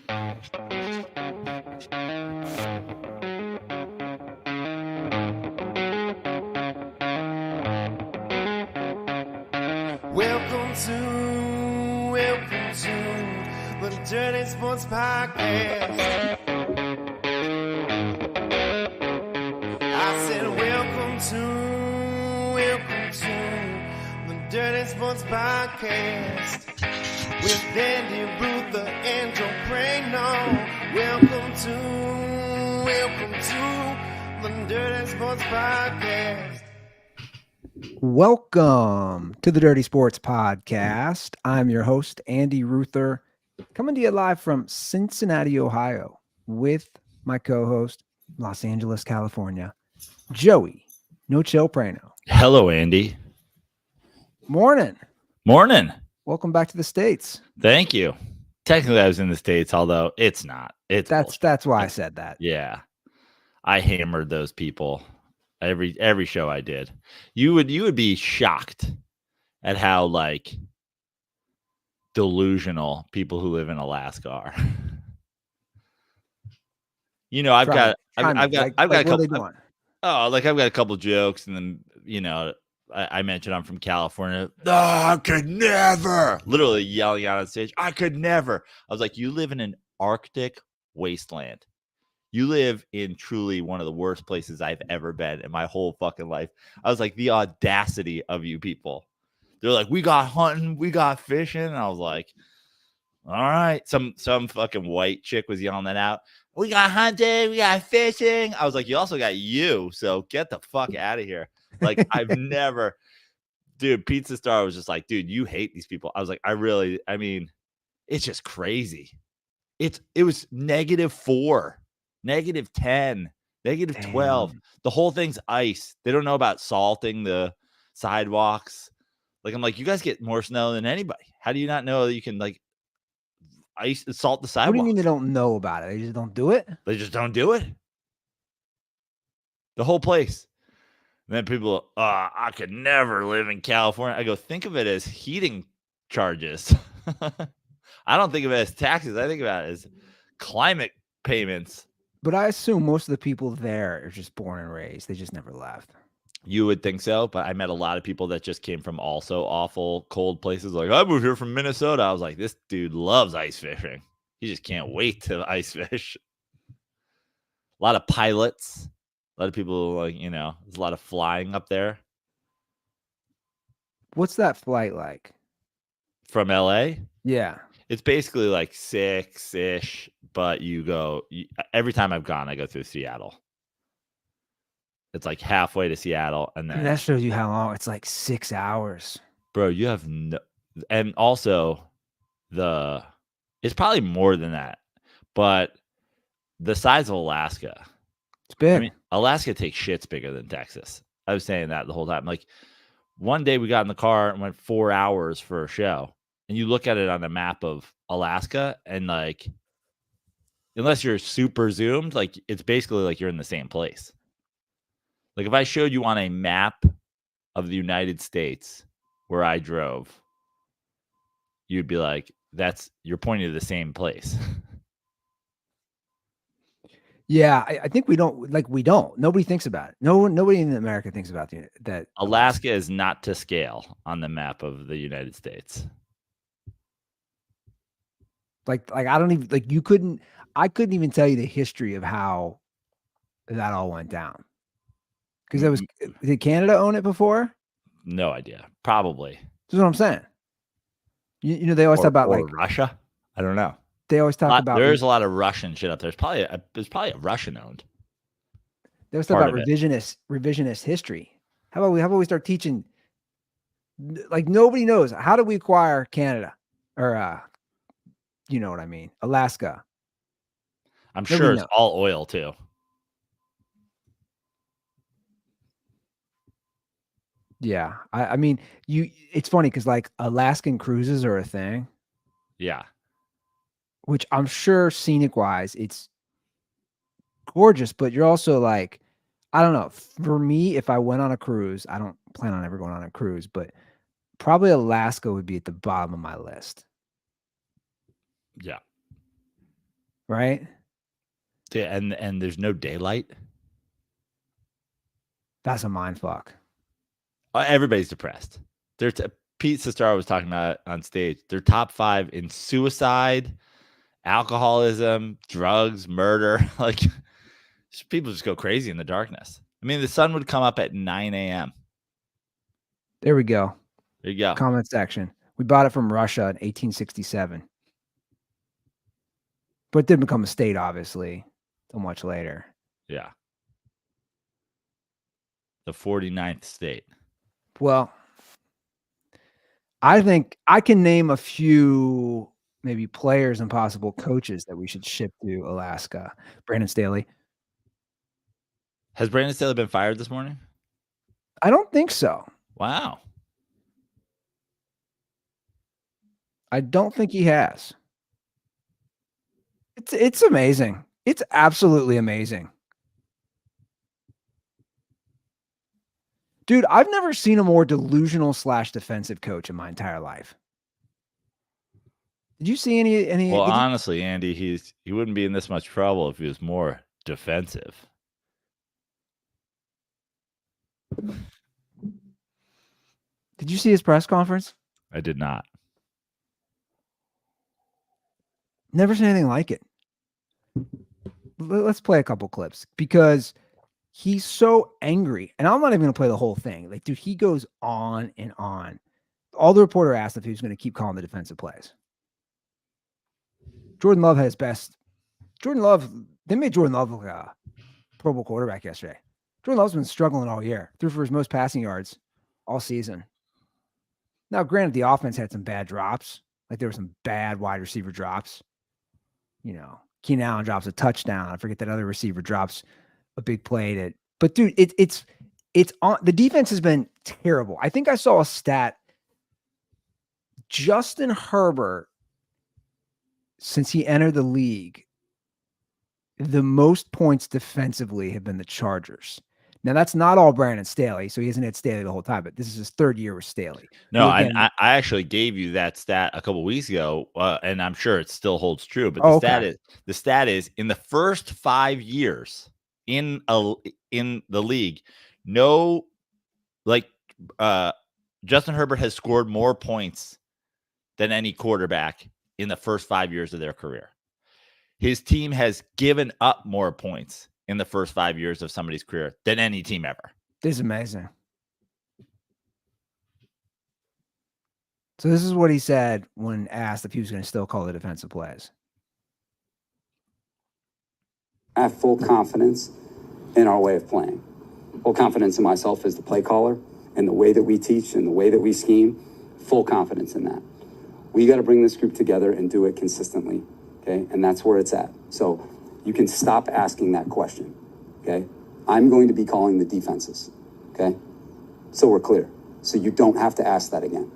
Welcome to the Dirty Sports Podcast. I said welcome to the Dirty Sports Podcast with Randy Ruther and Joe Burrow. Welcome to the Dirty Sports Podcast. Welcome to the Dirty Sports Podcast. I'm your host, Andy Ruther, coming to you live from Cincinnati, Ohio, with my co-host, Los Angeles, California, Joey No Chill Prano. Hello, Andy. Morning. Welcome back to the States. Thank you. Technically, I was in the States, although it's not. That's why I said that. Yeah, I hammered those people. Every show I did. You would be shocked at how like delusional people who live in Alaska are. You know, I've got a couple. I've got a couple jokes, and then I mentioned I'm from California. No, I could never. Literally yelling out on stage, I could never. I was like, you live in an Arctic wasteland. You live in truly one of the worst places I've ever been in my whole fucking life. I was like, the audacity of you people. They're like, we got hunting, we got fishing. And I was like, all right. Some fucking white chick was yelling that out. We got hunting, we got fishing. I was like, you also got you. So get the fuck out of here. Like, I've never, dude, Pizza Star was just like, dude, you hate these people. I was like, it's just crazy. It was -4. -10, -12. The whole thing's ice. They don't know about salting the sidewalks. Like, I'm like, you guys get more snow than anybody. How do you not know that you can like ice and salt the sidewalk? What do you mean they don't know about it? They just don't do it? They just don't do it. The whole place. And then people, I could never live in California. I go, think of it as heating charges. I don't think of it as taxes. I think about it as climate payments. But I assume most of the people there are just born and raised. They just never left. You would think so, but I met a lot of people that just came from also awful cold places. Like, I moved here from Minnesota. I was like, this dude loves ice fishing. He just can't wait to ice fish. A lot of pilots. A lot of people, like, there's a lot of flying up there. What's that flight like? From LA? Yeah. It's basically like 6-ish, but every time I've gone, I go through Seattle. It's like halfway to Seattle. And then that shows you how long. It's like 6 hours. Bro, you have and also it's probably more than that, but the size of Alaska. It's big. I mean, Alaska takes shits bigger than Texas. I was saying that the whole time. Like, one day we got in the car and went 4 hours for a show. And you look at it on the map of Alaska, and like, unless you're super zoomed, like, it's basically like you're in the same place. Like, if I showed you on a map of the United States where I drove, you'd be like, you're pointing to the same place. Yeah, I think we don't. Nobody thinks about it. Nobody in America thinks about that. Alaska is not to scale on the map of the United States. Like I don't even I couldn't even tell you the history of how that all went down. Because did Canada own it before? No idea. Probably. That's what I'm saying. They always talk about like Russia. I don't know. They always talk about there's a lot of Russian shit up there. There's probably a Russian owned. They always talk about revisionist history. How about we start teaching? Like, nobody knows. How did we acquire Canada? Or you know what I mean? Alaska. I'm sure it's all oil too. Yeah. I mean, it's funny because like Alaskan cruises are a thing. Yeah. Which I'm sure scenic wise, it's gorgeous, but you're also like, I don't know. For me, if I went on a cruise, I don't plan on ever going on a cruise, but probably Alaska would be at the bottom of my list. Yeah. right? Yeah, and there's no daylight. That's a mind fuck. Everybody's depressed. Pete Sestaro was talking about on stage. They're top 5 in suicide, alcoholism, drugs, murder. Like, people just go crazy in the darkness. I mean, the sun would come up at 9 a.m. There we go. There you go. Comment section. We bought it from Russia in 1867. But it didn't become a state, obviously, so much later. Yeah. The 49th state. Well, I think I can name a few maybe players and possible coaches that we should ship to Alaska. Brandon Staley. Has Brandon Staley been fired this morning? I don't think so. Wow. I don't think he has. It's amazing. It's absolutely amazing. Dude, I've never seen a more delusional / defensive coach in my entire life. Did you see any? Well, honestly, Andy, he wouldn't be in this much trouble if he was more defensive. Did you see his press conference? I did not. Never seen anything like it. Let's play a couple clips because he's so angry. And I'm not even going to play the whole thing. Like, dude, he goes on and on. All the reporter asked if he was going to keep calling the defensive plays. Jordan Love had his best. They made Jordan Love look like a Pro Bowl quarterback yesterday. Jordan Love's been struggling all year. Threw for his most passing yards all season. Now, granted, the offense had some bad drops. Like, there were some bad wide receiver drops. You know, Keenan Allen drops a touchdown. I forget that other receiver drops a big play. But dude, it's on. The defense has been terrible. I think I saw a stat. Justin Herbert, since he entered the league, the most points defensively have been the Chargers. Now, that's not all Brandon Staley, so he hasn't had Staley the whole time, but this is his 3rd year with Staley. No, I actually gave you that stat a couple weeks ago, and I'm sure it still holds true. But the stat is in the first 5 years in the league, Justin Herbert has scored more points than any quarterback in the first 5 years of their career. His team has given up more points in the first 5 years of somebody's career than any team ever. This is amazing. So this is what he said when asked if he was going to still call the defensive plays. I have full confidence in our way of playing. Full confidence in myself as the play caller and the way that we teach and the way that we scheme. Full confidence in that. We got to bring this group together and do it consistently, okay? And that's where it's at. So you can stop asking that question, okay? I'm going to be calling the defenses, okay? So we're clear. So you don't have to ask that again.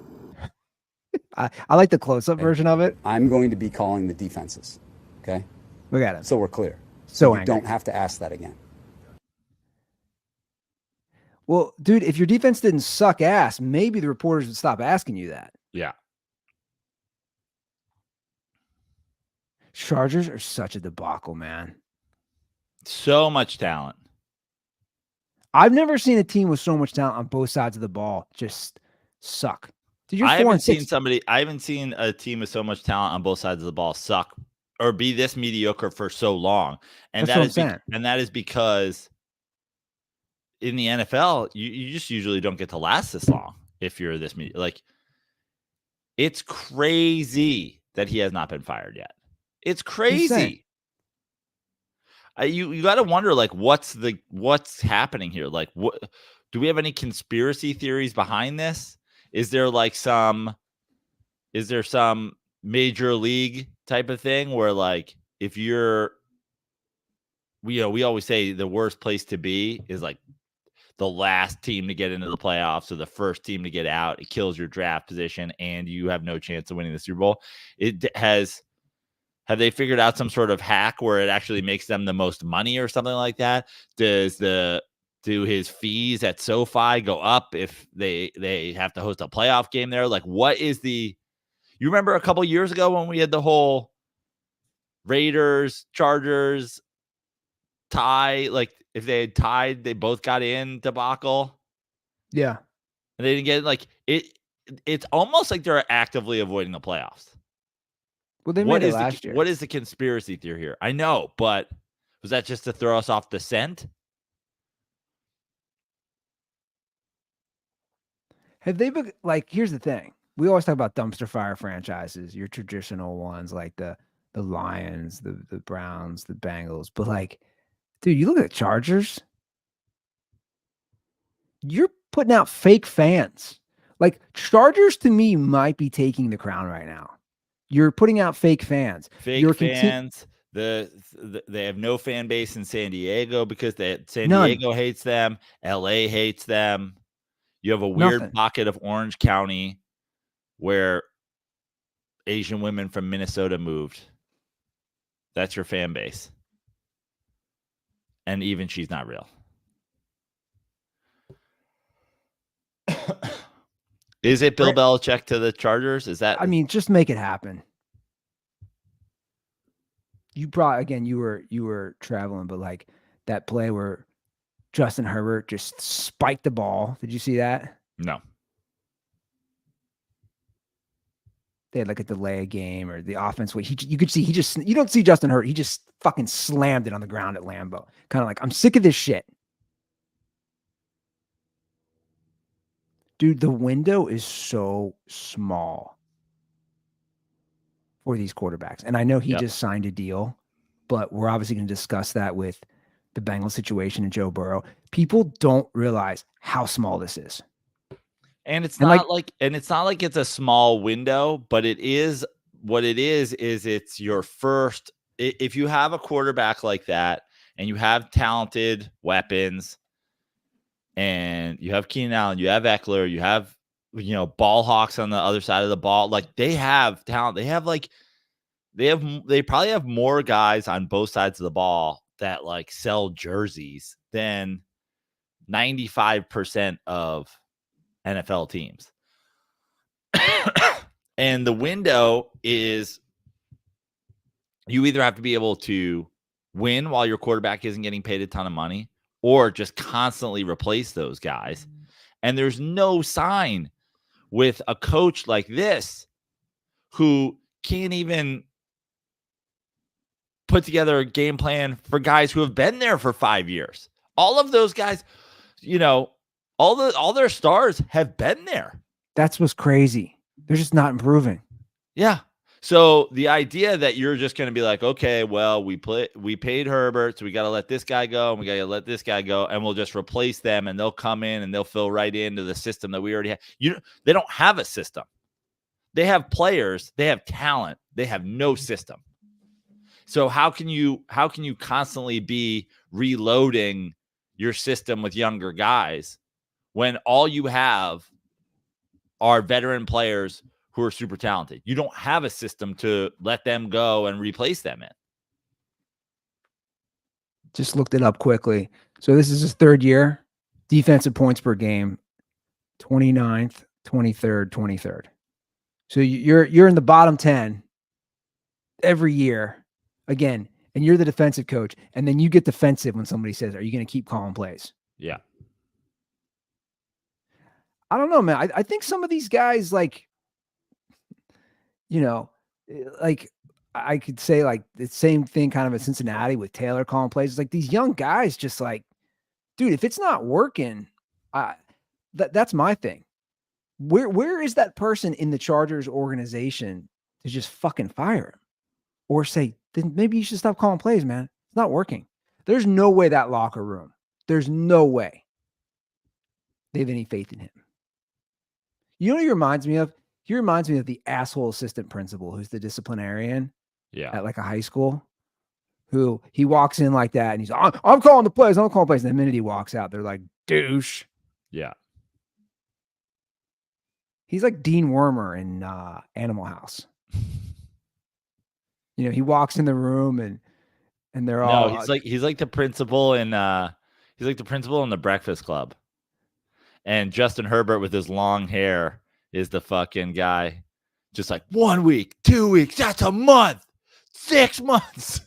I like the close-up version of it. I'm going to be calling the defenses, okay? Look at it. So we're clear. So you don't have to ask that again. Well, dude, if your defense didn't suck ass, maybe the reporters would stop asking you that. Yeah. Chargers are such a debacle, man. So much talent. I've never seen a team with so much talent on both sides of the ball just suck. Dude, I haven't seen a team with so much talent on both sides of the ball suck or be this mediocre for so long. And that is because in the NFL, you just usually don't get to last this long if you're this mediocre. Like, it's crazy that he has not been fired yet. It's crazy. You got to wonder, like, what's happening here? Like, what do we have any conspiracy theories behind this? Is there some major league type of thing where, like, if you're, we always say the worst place to be is like the last team to get into the playoffs or the first team to get out. It kills your draft position and you have no chance of winning the Super Bowl. Have they figured out some sort of hack where it actually makes them the most money or something like that? Do his fees at SoFi go up if they have to host a playoff game there? Like, what is you remember a couple years ago when we had the whole Raiders, Chargers tie. Like if they had tied, they both got in debacle. Yeah. And they didn't get like it. It's almost like they're actively avoiding the playoffs. Well, they made it last year. What is the conspiracy theory here? I know, but was that just to throw us off the scent? Have they been like? Here's the thing: we always talk about dumpster fire franchises, your traditional ones like the Lions, the Browns, the Bengals. But like, dude, you look at the Chargers. You're putting out fake fans. Like Chargers to me might be taking the crown right now. You're putting out fake fans. Fake fans. They have no fan base in San Diego because San Diego hates them. LA hates them. You have a weird pocket of Orange County where Asian women from Minnesota moved. That's your fan base. And even she's not real. Is it Bill Belichick to the Chargers? Is that? I mean, just make it happen. You were traveling, but like that play where Justin Herbert just spiked the ball. Did you see that? No. They had like a delay game or the offense. You could see you don't see Justin Herbert. He just fucking slammed it on the ground at Lambeau. Kind of like, I'm sick of this shit. Dude, the window is so small for these quarterbacks. And I know he just signed a deal, but we're obviously going to discuss that with the Bengals situation and Joe Burrow. People don't realize how small this is. And it's not like it's a small window, but it is what it is it's your first. If you have a quarterback like that and you have talented weapons and you have Keenan Allen, you have Eckler, you have, ball hawks on the other side of the ball, like they have talent. They probably have more guys on both sides of the ball that like sell jerseys than 95% of NFL teams. And the window is you either have to be able to win while your quarterback isn't getting paid a ton of money or just constantly replace those guys. And there's no sign with a coach like this who can't even put together a game plan for guys who have been there for 5 years. All of those guys, all their stars have been there. That's what's crazy. They're just not improving. Yeah. So the idea that you're just going to be like, okay, well, we paid Herbert, so we got to let this guy go, and we got to let this guy go, and we'll just replace them, and they'll come in and they'll fill right into the system that we already have. They don't have a system. They have players, they have talent, they have no system. So how can you constantly be reloading your system with younger guys when all you have are veteran players who are super talented? You don't have a system to let them go and replace them in. Just looked it up quickly. So this is his third year. Defensive points per game, 29th, 23rd, 23rd. So you're in the bottom 10 every year. Again, and you're the defensive coach, and then you get defensive when somebody says, are you going to keep calling plays? Yeah. I don't know, man. I think some of these guys, like, like I could say like the same thing kind of in Cincinnati with Taylor calling plays. It's like these young guys just like, dude, if it's not working, that's my thing. Where is that person in the Chargers organization to just fucking fire him or say, then maybe you should stop calling plays, man. It's not working. There's no way that locker room, there's no way they have any faith in him. You know what he reminds me of? He reminds me of the asshole assistant principal who's the disciplinarian at like a high school, who he walks in like that and he's like, I'm calling the plays. I'm calling plays. And the minute he walks out, they're like, douche. Yeah. He's like Dean Wormer in Animal House. He walks in the room and they're all. No, he's like the principal in the Breakfast Club. And Justin Herbert with his long hair is the fucking guy. Just like 1 week, 2 weeks, that's a month. 6 months.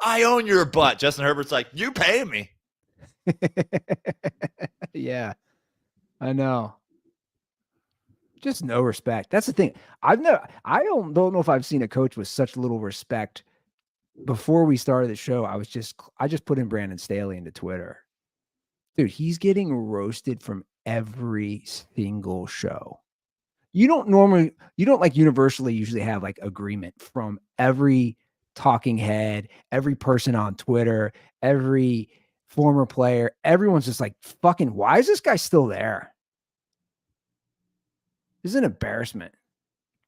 I own your butt. Justin Herbert's like, you pay me. Yeah, I know. Just no respect. That's the thing. I don't know if I've seen a coach with such little respect. Before we started the show, I just put in Brandon Staley into Twitter. Dude, he's getting roasted from every single show. You don't like universally usually have like agreement from every talking head, every person on Twitter, every former player. Everyone's just like, fucking, why is this guy still there? This is an embarrassment.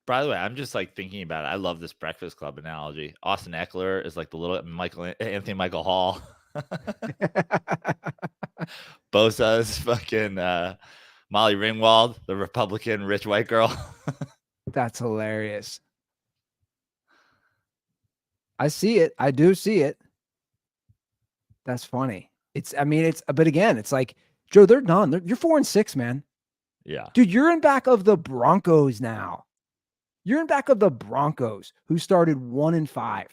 By the way, I'm just like thinking about it. I love this Breakfast Club analogy. Austin Eckler is like the little Anthony Michael Hall. Bosa's fucking Molly Ringwald, the Republican rich white girl. That's hilarious. I see it. I do see it. That's funny. But again, it's like, Joe, they're done. You're 4-6, man. Yeah. Dude, you're in back of the Broncos now. You're in back of the Broncos, who started 1-5.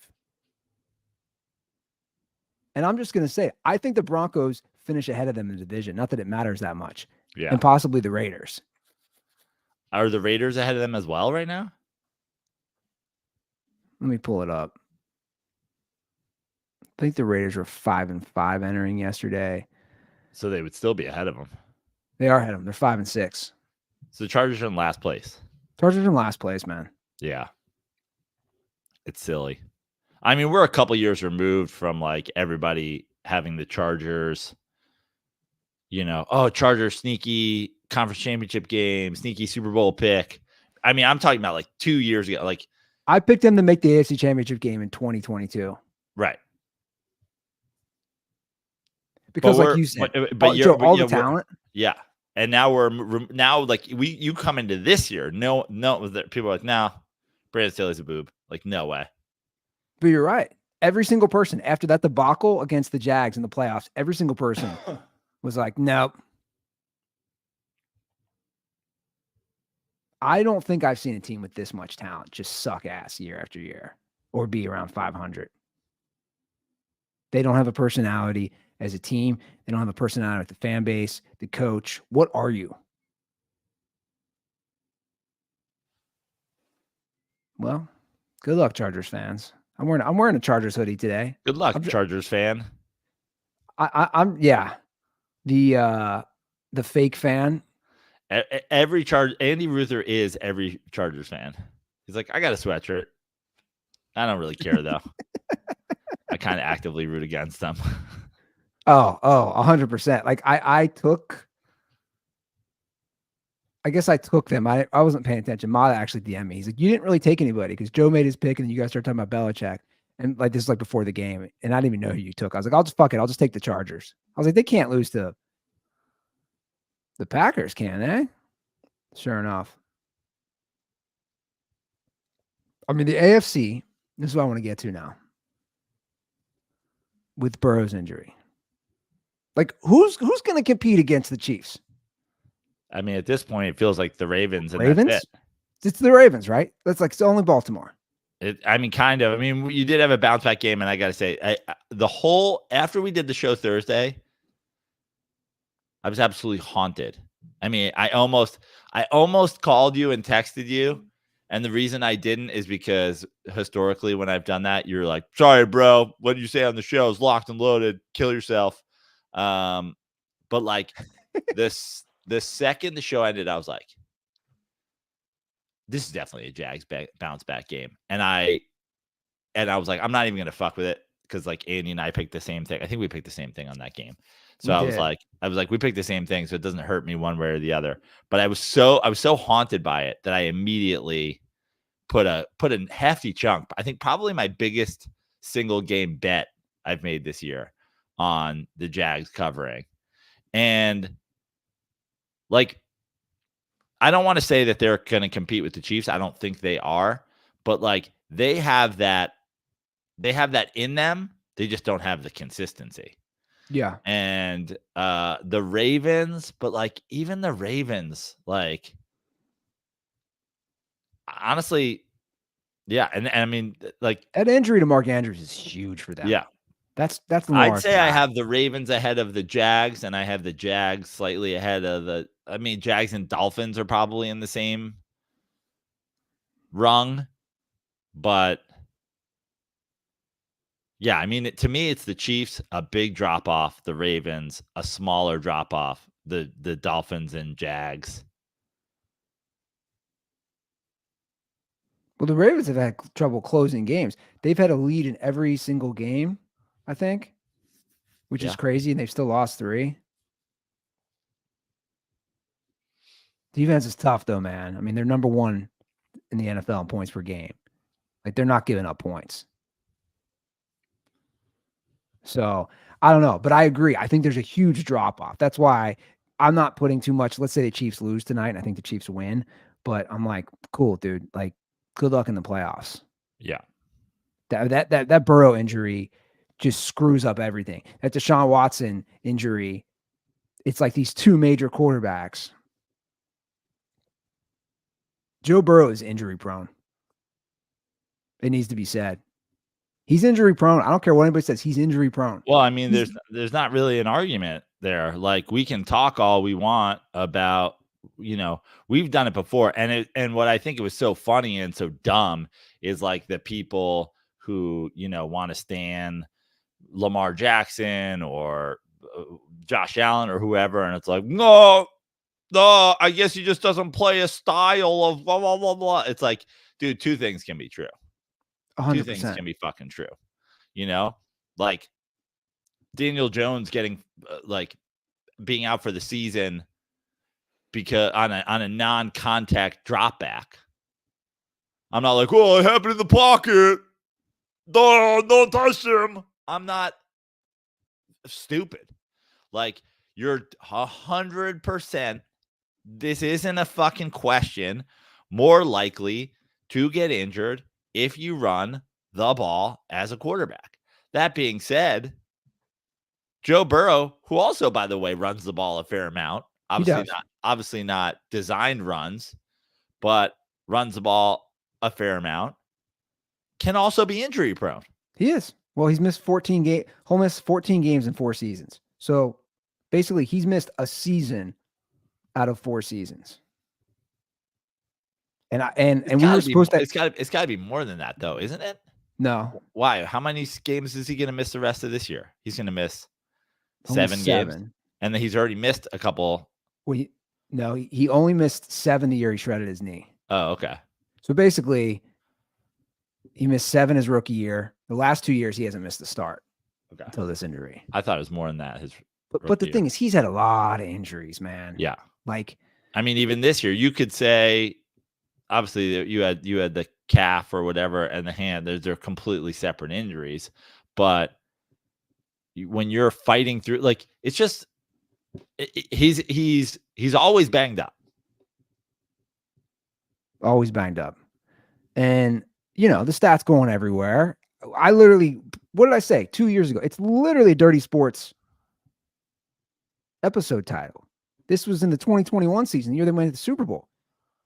And I'm just going to say, I think the Broncos finish ahead of them in the division. Not that it matters that much. Yeah. And possibly the Raiders. Are the Raiders ahead of them as well right now? Let me pull it up. I think the Raiders were 5-5 entering yesterday. So they would still be ahead of them. They are ahead of them. They're 5-6. So the Chargers are in last place. Chargers in last place, man. Yeah. It's silly. I mean, we're a couple years removed from like everybody having the Chargers, Chargers sneaky conference championship game, sneaky Super Bowl pick. I mean, I'm talking about like 2 years ago. Like, I picked them to make the AFC championship game in 2022. Right. Because like you said, all the talent. Yeah. And now you come into this year. No, people are like, no, Brandon Staley's a boob. Like, no way. But you're right. Every single person after that debacle against the Jags in the playoffs, every single person was like, nope. I don't think I've seen a team with this much talent just suck ass year after year or be around 500. They don't have a personality as a team. They don't have a personality with the fan base, the coach. What are you? Well, good luck, Chargers fans. I'm wearing a Chargers hoodie today. Good luck, Chargers fan. I'm the fake fan. Every Andy Ruther is every Chargers fan. He's like, I got a sweatshirt. I don't really care though. I kind of actively root against them. 100%. Like I guess I took them. I wasn't paying attention. Mata actually DM'd me. He's like, you didn't really take anybody because Joe made his pick and then you guys started talking about Belichick. And like this is like before the game. And I didn't even know who you took. I was like, I'll just fuck it. I'll just take the Chargers. I was like, they can't lose to the Packers, can they? Sure enough. I mean, the AFC, this is what I want to get to now. With Burrow's injury. Like, who's going to compete against the Chiefs? I mean, at this point, it feels like the Ravens. And Ravens? That's it. It's the Ravens, right? That's like it's only Baltimore. Kind of. I mean, you did have a bounce back game, and I got to say, after we did the show Thursday, I was absolutely haunted. I mean, I almost called you and texted you, and the reason I didn't is because historically, when I've done that, you're like, "Sorry, bro, what did you say on the show is locked and loaded. Kill yourself." But like the second the show ended, I was like, this is definitely a Jags bounce back game. And I was like, I'm not even going to fuck with it because like Andy and I picked the same thing. I think we picked the same thing on that game. So I was like, we picked the same thing. So it doesn't hurt me one way or the other. But I was so haunted by it that I immediately put a hefty chunk. I think probably my biggest single game bet I've made this year on the Jags covering. And like, I don't want to say that they're going to compete with the Chiefs. I don't think they are, but like they have that in them. They just don't have the consistency. Yeah. And the Ravens, but like even the Ravens, like honestly, Yeah, and I mean, like that injury to Mark Andrews is huge for them. Yeah, that's I'd say I have the Ravens ahead of the Jags, and I have the Jags slightly ahead of the. I mean, Jags and Dolphins are probably in the same rung, but yeah, I mean, to me, it's the Chiefs, a big drop off, the Ravens, a smaller drop off, the Dolphins and Jags. Well, the Ravens have had trouble closing games. They've had a lead in every single game, I think, which is crazy, and they've still lost 3. Defense is tough, though, man. I mean, they're number 1 in the NFL in points per game. Like, they're not giving up points. So, I don't know, but I agree. I think there's a huge drop-off. That's why I'm not putting too much. Let's say the Chiefs lose tonight, and I think the Chiefs win, but I'm like, cool, dude. Like, good luck in the playoffs. Yeah. That Burrow injury just screws up everything. That Deshaun Watson injury, it's like these 2 major quarterbacks. Joe Burrow is injury prone. It needs to be said. He's injury prone. I don't care what anybody says. He's injury prone. Well, I mean, there's not really an argument there. Like, we can talk all we want about, we've done it before. And what I think it was so funny and so dumb is like the people who, want to stand Lamar Jackson or Josh Allen or whoever. And it's like, no, I guess he just doesn't play a style of blah, blah, blah, blah. It's like, dude, 2 things can be true. 100%. 2 things can be fucking true. Like Daniel Jones getting being out for the season because on a non-contact drop back. I'm not like, oh, it happened in the pocket. Don't touch him. I'm not stupid. Like, you're 100%. This isn't a fucking question. More likely to get injured if you run the ball as a quarterback. That being said, Joe Burrow, who also, by the way, runs the ball a fair amount, obviously not designed runs, but runs the ball a fair amount, can also be injury prone. He is. Well, he's missed 14 games. He'll miss 14 games in 4 seasons. So basically, he's missed a season out of 4 seasons. And we were supposed to. It's got to be more than that, though, isn't it? No. Why? How many games is he going to miss the rest of this year? He's going to miss 7 games, and then he's already missed a couple. Well, he only missed 7 the year he shredded his knee. Oh, okay. So basically, he missed 7 his rookie year. The last 2 years, he hasn't missed the start until this injury. I thought it was more than that. But the thing is, he's had a lot of injuries, man. Yeah. Like, I mean, even this year, you could say, obviously, you had the calf or whatever and the hand. They're completely separate injuries. But when you're fighting through, like, it's just he's always banged up. Always banged up. And, the stats going everywhere. I literally, what did I say 2 years ago? It's literally a Dirty Sports episode title. This was in the 2021 season, the year they went to the Super Bowl.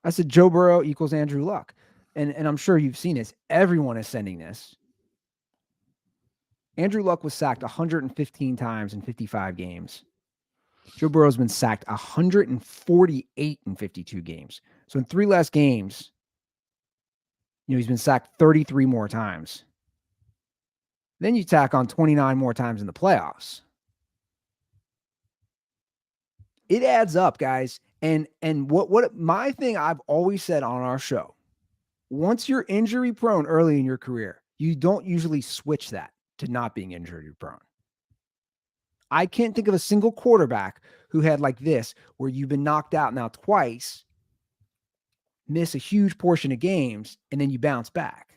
I said Joe Burrow equals Andrew Luck. And I'm sure you've seen this. Everyone is sending this. Andrew Luck was sacked 115 times in 55 games. Joe Burrow's been sacked 148 in 52 games. So in 3 less games, he's been sacked 33 more times. Then you tack on 29 more times in the playoffs. It adds up, guys. And what my thing I've always said on our show, once you're injury prone early in your career, you don't usually switch that to not being injury prone. I can't think of a single quarterback who had like this, where you've been knocked out now twice, miss a huge portion of games, and then you bounce back.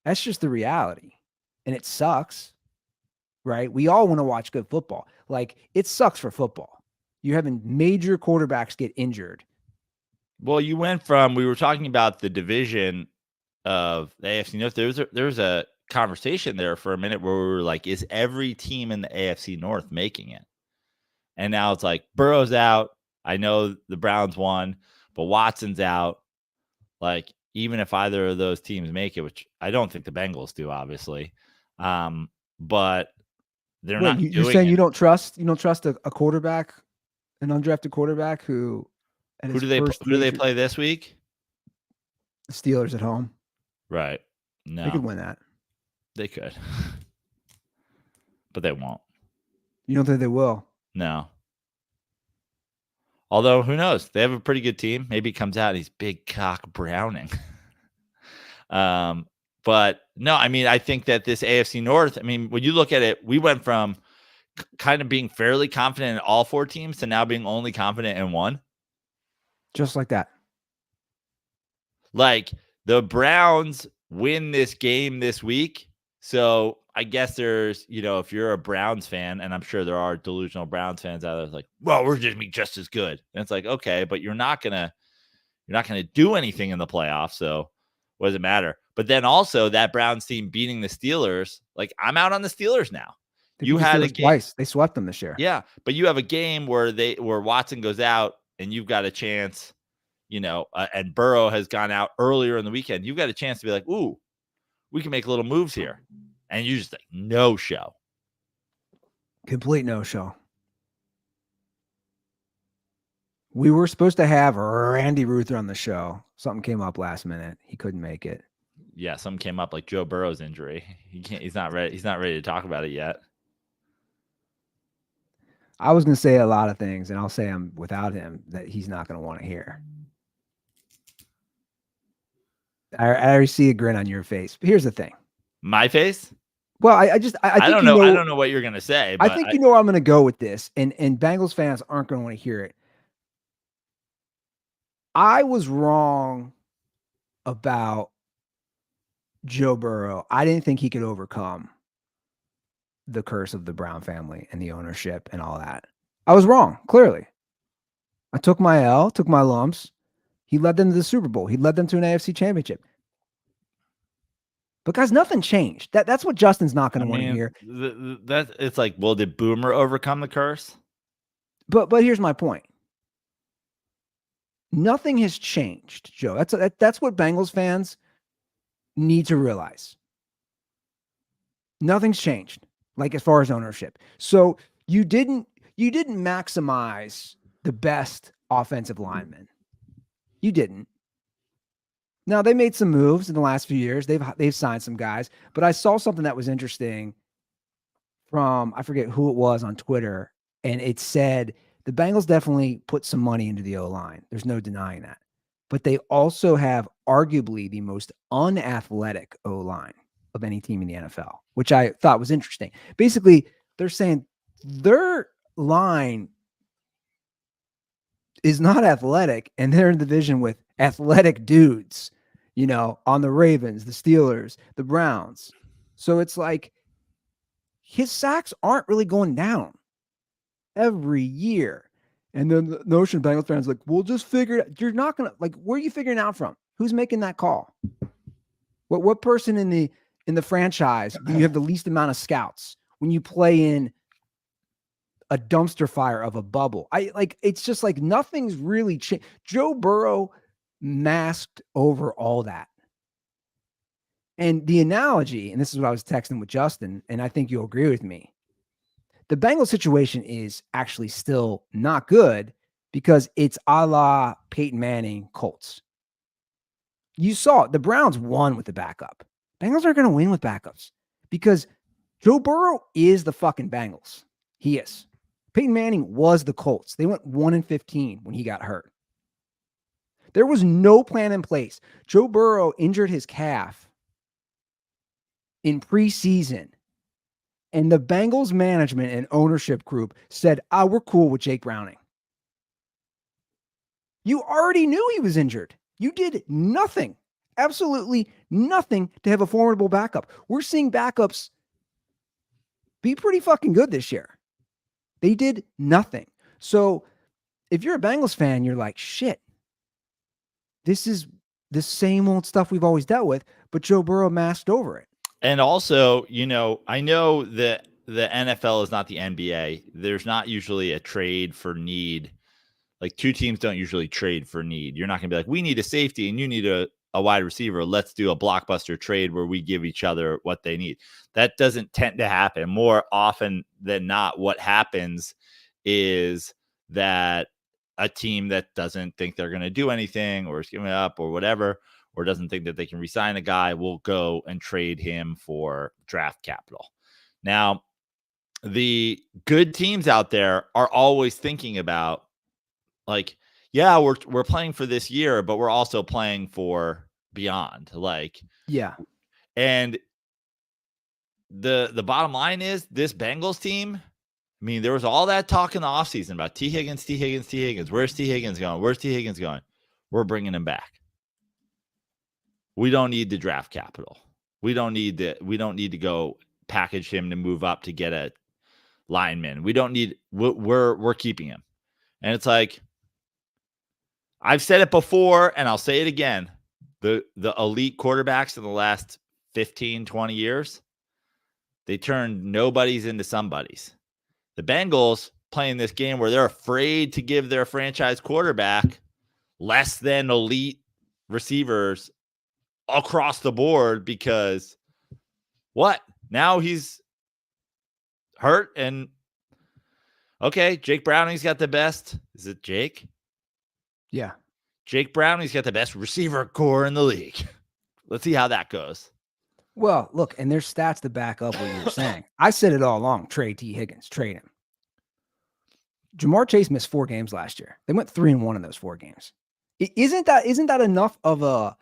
That's just the reality. And it sucks, right? We all want to watch good football. Like, it sucks for football. You're having major quarterbacks get injured. Well, you went from, we were talking about the division of the AFC North. There was a conversation there for a minute where we were like, is every team in the AFC North making it? And now it's like, Burrow's out. I know the Browns won, but Watson's out. Like, even if either of those teams make it, which I don't think the Bengals do, obviously. But they're not doing you're saying it. you don't trust a quarterback, an undrafted quarterback who do they play this week? The Steelers at home. Right. No. They could win that. They could. But they won't. You don't think they will? No. Although, who knows? They have a pretty good team. Maybe he comes out and he's big cock Browning. But no, I mean, I think that this AFC North, I mean, when you look at it, we went from kind of being fairly confident in all 4 teams to now being only confident in one. Just like that. Like, the Browns win this game this week. So I guess there's, if you're a Browns fan, and I'm sure there are delusional Browns fans out there, like, well, we're just as good. And it's like, okay, but you're not gonna do anything in the playoffs. So what does it matter? But then also that Browns team beating the Steelers, like, I'm out on the Steelers now. You had a game twice. They swept them this year. Yeah, but you have a game where Watson goes out and you've got a chance, and Burrow has gone out earlier in the weekend. You've got a chance to be like, ooh, we can make little moves here. And you just like, no show. Complete no show. We were supposed to have Randy Ruther on the show. Something came up last minute. He couldn't make it. Yeah, something came up like Joe Burrow's injury. He's not ready. He's not ready to talk about it yet. I was going to say a lot of things, and I'll say them without him that he's not going to want to hear. I already see a grin on your face. But here's the thing. My face? Well, I think don't know. I don't know what you're going to say. But I think you know where I'm going to go with this, and Bengals fans aren't going to want to hear it. I was wrong about Joe Burrow. I didn't think he could overcome the curse of the Brown family and the ownership and all that. I was wrong, clearly. I took my L, took my lumps. He led them to the Super Bowl. He led them to an AFC championship. But guys, nothing changed. That's what Justin's not going to want to hear. It's like, well, did Boomer overcome the curse? But here's my point. Nothing has changed, Joe. That's what Bengals fans need to realize. Nothing's changed, like as far as ownership. So you didn't maximize the best offensive linemen. You didn't. Now, they made some moves in the last few years. They've signed some guys, but I saw something that was interesting from, I forget who it was on Twitter, and it said the Bengals definitely put some money into the O-line. There's no denying that. But they also have arguably the most unathletic O-line of any team in the NFL, which I thought was interesting. Basically, they're saying their line is not athletic, and they're in the division with athletic dudes, on the Ravens, the Steelers, the Browns. So it's like his sacks aren't really going down every year. And then the notion of Bengals fans like, we'll just figure it out. You're not going to, like, where are you figuring out from? Who's making that call? What person in the franchise do you have the least amount of scouts when you play in a dumpster fire of a bubble? It's just like nothing's really changed. Joe Burrow masked over all that. And the analogy, and this is what I was texting with Justin, and I think you'll agree with me. The Bengals situation is actually still not good because it's a la Peyton Manning Colts. You saw the Browns won with the backup. Bengals aren't going to win with backups because Joe Burrow is the fucking Bengals. He is. Peyton Manning was the Colts. They went 1-15 when he got hurt. There was no plan in place. Joe Burrow injured his calf in preseason, and the Bengals management and ownership group said, we're cool with Jake Browning. You already knew he was injured. You did nothing, absolutely nothing to have a formidable backup. We're seeing backups be pretty fucking good this year. They did nothing. So if you're a Bengals fan, you're like, shit, this is the same old stuff we've always dealt with, but Joe Burrow masked over it. And also, I know that the NFL is not the NBA. There's not usually a trade for need. Like, two teams don't usually trade for need. You're not going to be like, we need a safety and you need a a wide receiver. Let's do a blockbuster trade where we give each other what they need. That doesn't tend to happen. More often than not, what happens is that a team that doesn't think they're going to do anything or is giving up or whatever, or doesn't think that they can re-sign a guy, will go and trade him for draft capital. Now, the good teams out there are always thinking about, like, yeah, we're playing for this year, but we're also playing for beyond. Like, yeah. And the bottom line is this Bengals team, I mean, there was all that talk in the offseason about T. Higgins. Where's T. Higgins going? We're bringing him back. We don't need the draft capital. We don't need to go package him to move up to get a lineman. We're keeping him. And it's like, I've said it before and I'll say it again. The elite quarterbacks in the last 15, 20 years, they turned nobodies into somebodies. The Bengals playing this game where they're afraid to give their franchise quarterback less than elite receivers across the board because what? Now he's hurt and okay, Jake Browning's got the best. Is it Jake? Yeah. Jake Browning's got the best receiver core in the league. Let's see how that goes. Well, look, and there's stats to back up what you were saying. I said it all along. Trade T. Higgins. Trade him. Jamar Chase missed 4 games last year. They went 3-1 in those 4 games. Isn't that enough of a?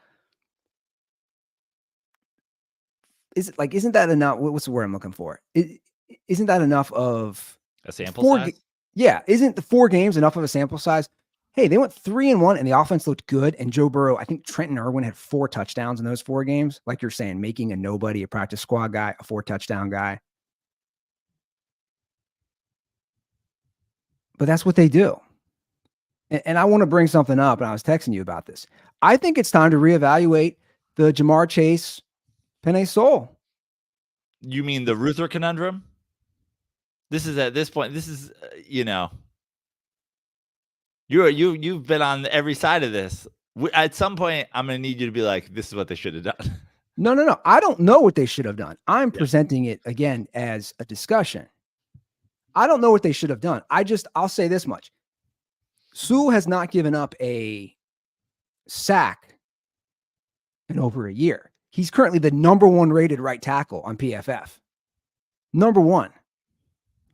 Isn't that enough? What's the word I'm looking for? Isn't that enough of a sample size? Yeah. Isn't the 4 games enough of a sample size? Hey, they went 3-1 and the offense looked good. And Joe Burrow, I think Trenton Irwin had 4 touchdowns in those 4 games. Like you're saying, making a nobody, a practice squad guy, a 4-touchdown guy. But that's what they do. And I want to bring something up, and I was texting you about this. I think it's time to reevaluate the Jamar Chase, Penei Sewell. You mean the Ruther conundrum? This is at this point. This is you've been on every side of this. At some point, I'm going to need you to be like, this is what they should have done. No. I don't know what they should have done. I'm presenting it again as a discussion. I don't know what they should have done. I'll say this much. Sewell has not given up a sack in over a year. He's currently the number 1 rated right tackle on PFF. Number 1.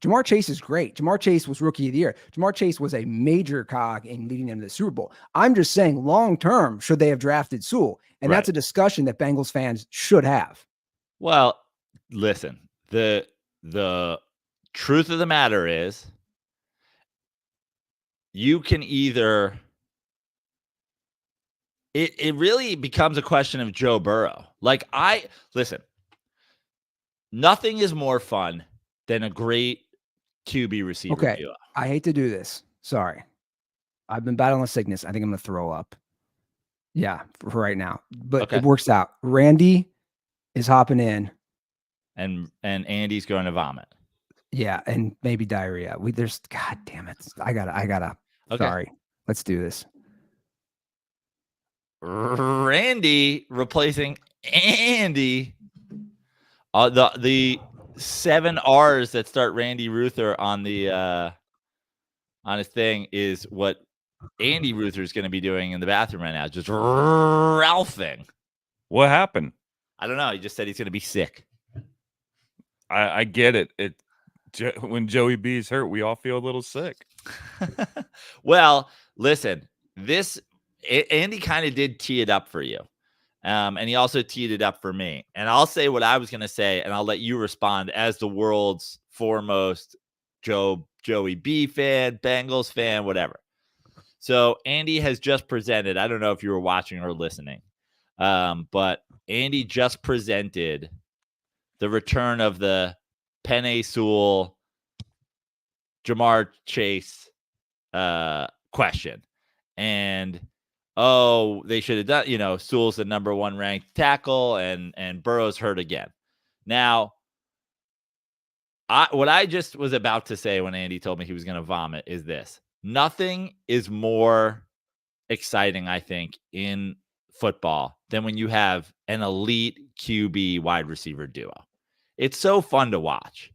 Jamar Chase is great. Jamar Chase was rookie of the year. Jamar Chase was a major cog in leading them to the Super Bowl. I'm just saying long-term, should they have drafted Sewell? And that's a discussion that Bengals fans should have. Well, listen, the truth of the matter is you can either it really becomes a question of Joe Burrow. Like listen, nothing is more fun than a great QB receiver. Okay. duo. I hate to do this. Sorry. I've been battling a sickness. I think I'm going to throw up. Yeah, for right now. But it works out. Randy is hopping in. And Andy's going to vomit. Yeah, and maybe diarrhea. God damn it. I gotta. Okay. Sorry. Let's do this. Randy replacing Andy. The 7 R's that start Randy Ruther on the on his thing is what Andy Ruther is going to be doing in the bathroom right now. Just ralphing. What happened? I don't know. He just said he's going to be sick. I get it. When Joey B's hurt, we all feel a little sick. Well, listen, Andy kind of did tee it up for you. And he also teed it up for me. And I'll say what I was going to say, and I'll let you respond as the world's foremost Joey B fan, Bengals fan, whatever. So Andy has just presented, I don't know if you were watching or listening, but Andy just presented the return of the Penei Sewell, Jamar Chase question. And they should have done, Sewell's the number 1 ranked tackle and Burrow's hurt again. Now, what I just was about to say when Andy told me he was going to vomit is this. Nothing is more exciting, I think, in football than when you have an elite QB wide receiver duo. It's so fun to watch.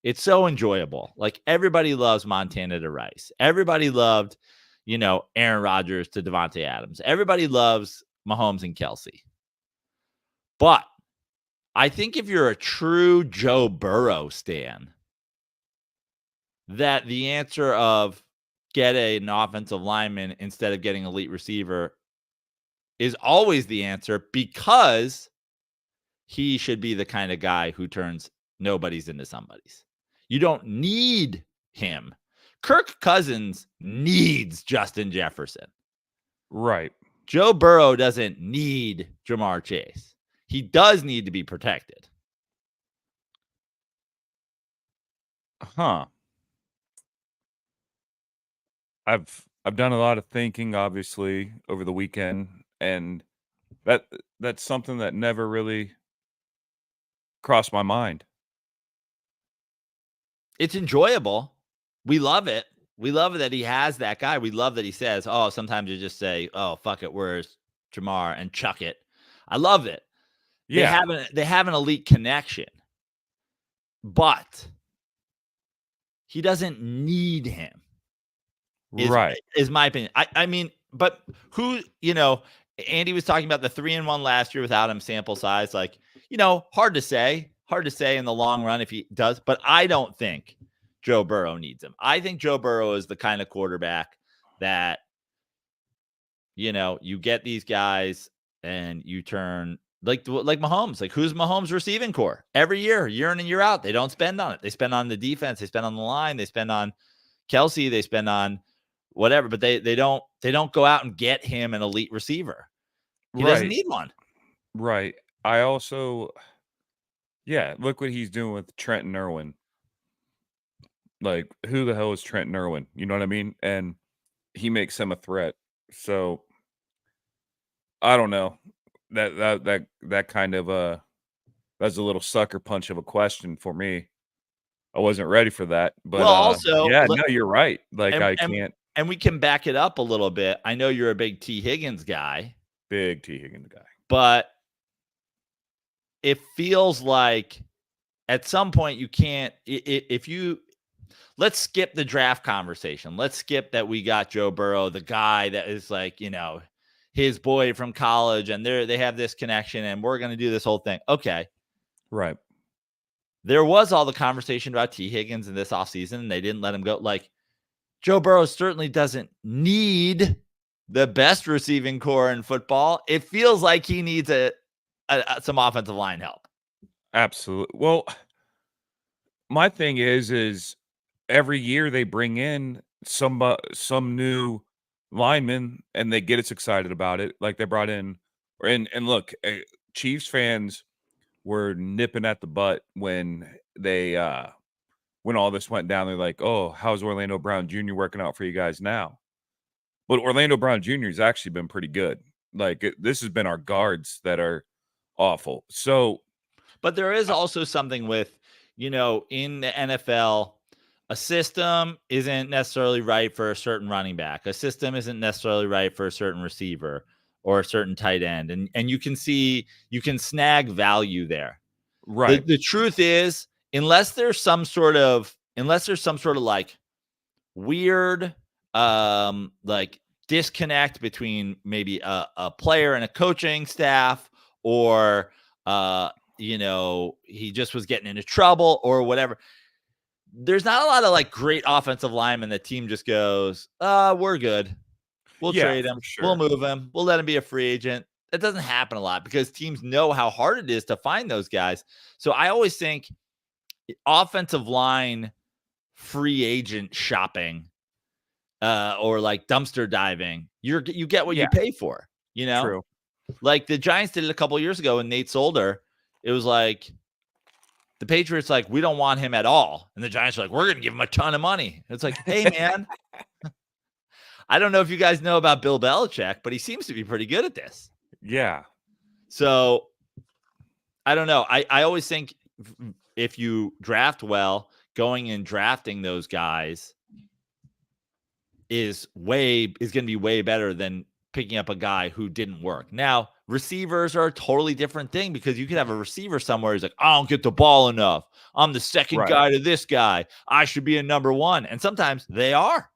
It's so enjoyable. Like, everybody loves Montana to Rice. Everybody loved, Aaron Rodgers to Devontae Adams. Everybody loves Mahomes and Kelsey. But I think if you're a true Joe Burrow stan, that the answer of get an offensive lineman instead of getting elite receiver is always the answer, because he should be the kind of guy who turns nobodies into somebodies. You don't need him. Kirk Cousins needs Justin Jefferson. Right. Joe Burrow doesn't need Jamar Chase. He does need to be protected. Huh. I've done a lot of thinking, obviously, over the weekend, and that's something that never really crossed my mind. It's enjoyable. We love it. We love that he has that guy. We love that he says, oh, sometimes you just say, oh, fuck it, where's Jamar, and chuck it. I love it. Yeah. They have an elite connection, but he doesn't need him. Right. Is my opinion. I mean, but who, Andy was talking about the 3-1 last year without him sample size. Like, hard to say in the long run if he does, but I don't think Joe Burrow needs him. I think Joe Burrow is the kind of quarterback that, you get these guys and you turn like Mahomes. Like, who's Mahomes' receiving core? Every year in and year out, they don't spend on it. They spend on the defense. They spend on the line. They spend on Kelsey. They spend on whatever, but they don't go out and get him an elite receiver. He doesn't need one. Right. I also, look what he's doing with Trenton Irwin. Like, who the hell is Trenton Irwin? You know what I mean? And he makes him a threat. So I don't know. That kind of that's a little sucker punch of a question for me. I wasn't ready for that. But also, no, you're right. Like, I can't. And we can back it up a little bit. I know you're a big T. Higgins guy. Big T. Higgins guy. But it feels like at some point you can't, let's skip the draft conversation. Let's skip that we got Joe Burrow, the guy that is like, his boy from college, and they have this connection, and we're going to do this whole thing. Okay. Right. There was all the conversation about T. Higgins in this offseason, and they didn't let him go. Like, Joe Burrow certainly doesn't need the best receiving core in football. It feels like he needs some offensive line help. Absolutely. Well, my thing is every year they bring in some new lineman and they get us excited about it. Like, they brought in, and look, Chiefs fans were nipping at the butt when they when all this went down. They're like, oh, how's Orlando Brown Jr. working out for you guys now? But Orlando Brown Jr. has actually been pretty good. Like, this has been our guards that are awful. So, but there is also something with, in the NFL, a system isn't necessarily right for a certain running back. A system isn't necessarily right for a certain receiver or a certain tight end. And you can snag value there. Right. The truth is, unless there's some sort of like weird, like disconnect between maybe a player and a coaching staff, or, he just was getting into trouble or whatever. There's not a lot of like great offensive linemen. The team just goes, we're good. We'll trade him. Sure. We'll move him. We'll let him be a free agent. That doesn't happen a lot because teams know how hard it is to find those guys. So I always think offensive line free agent shopping, or like dumpster diving, you get what you pay for, True. Like the Giants did it a couple of years ago when Nate Solder. It was like the Patriots like, we don't want him at all. And the Giants are like, we're going to give him a ton of money. It's like, hey, man, I don't know if you guys know about Bill Belichick, but he seems to be pretty good at this. Yeah. So I don't know. I always think if you draft well, going and drafting those guys is going to be way better than picking up a guy who didn't work. Now, receivers are a totally different thing because you could have a receiver somewhere who's like, I don't get the ball enough. I'm the second guy to this guy. I should be a number one. And sometimes they are,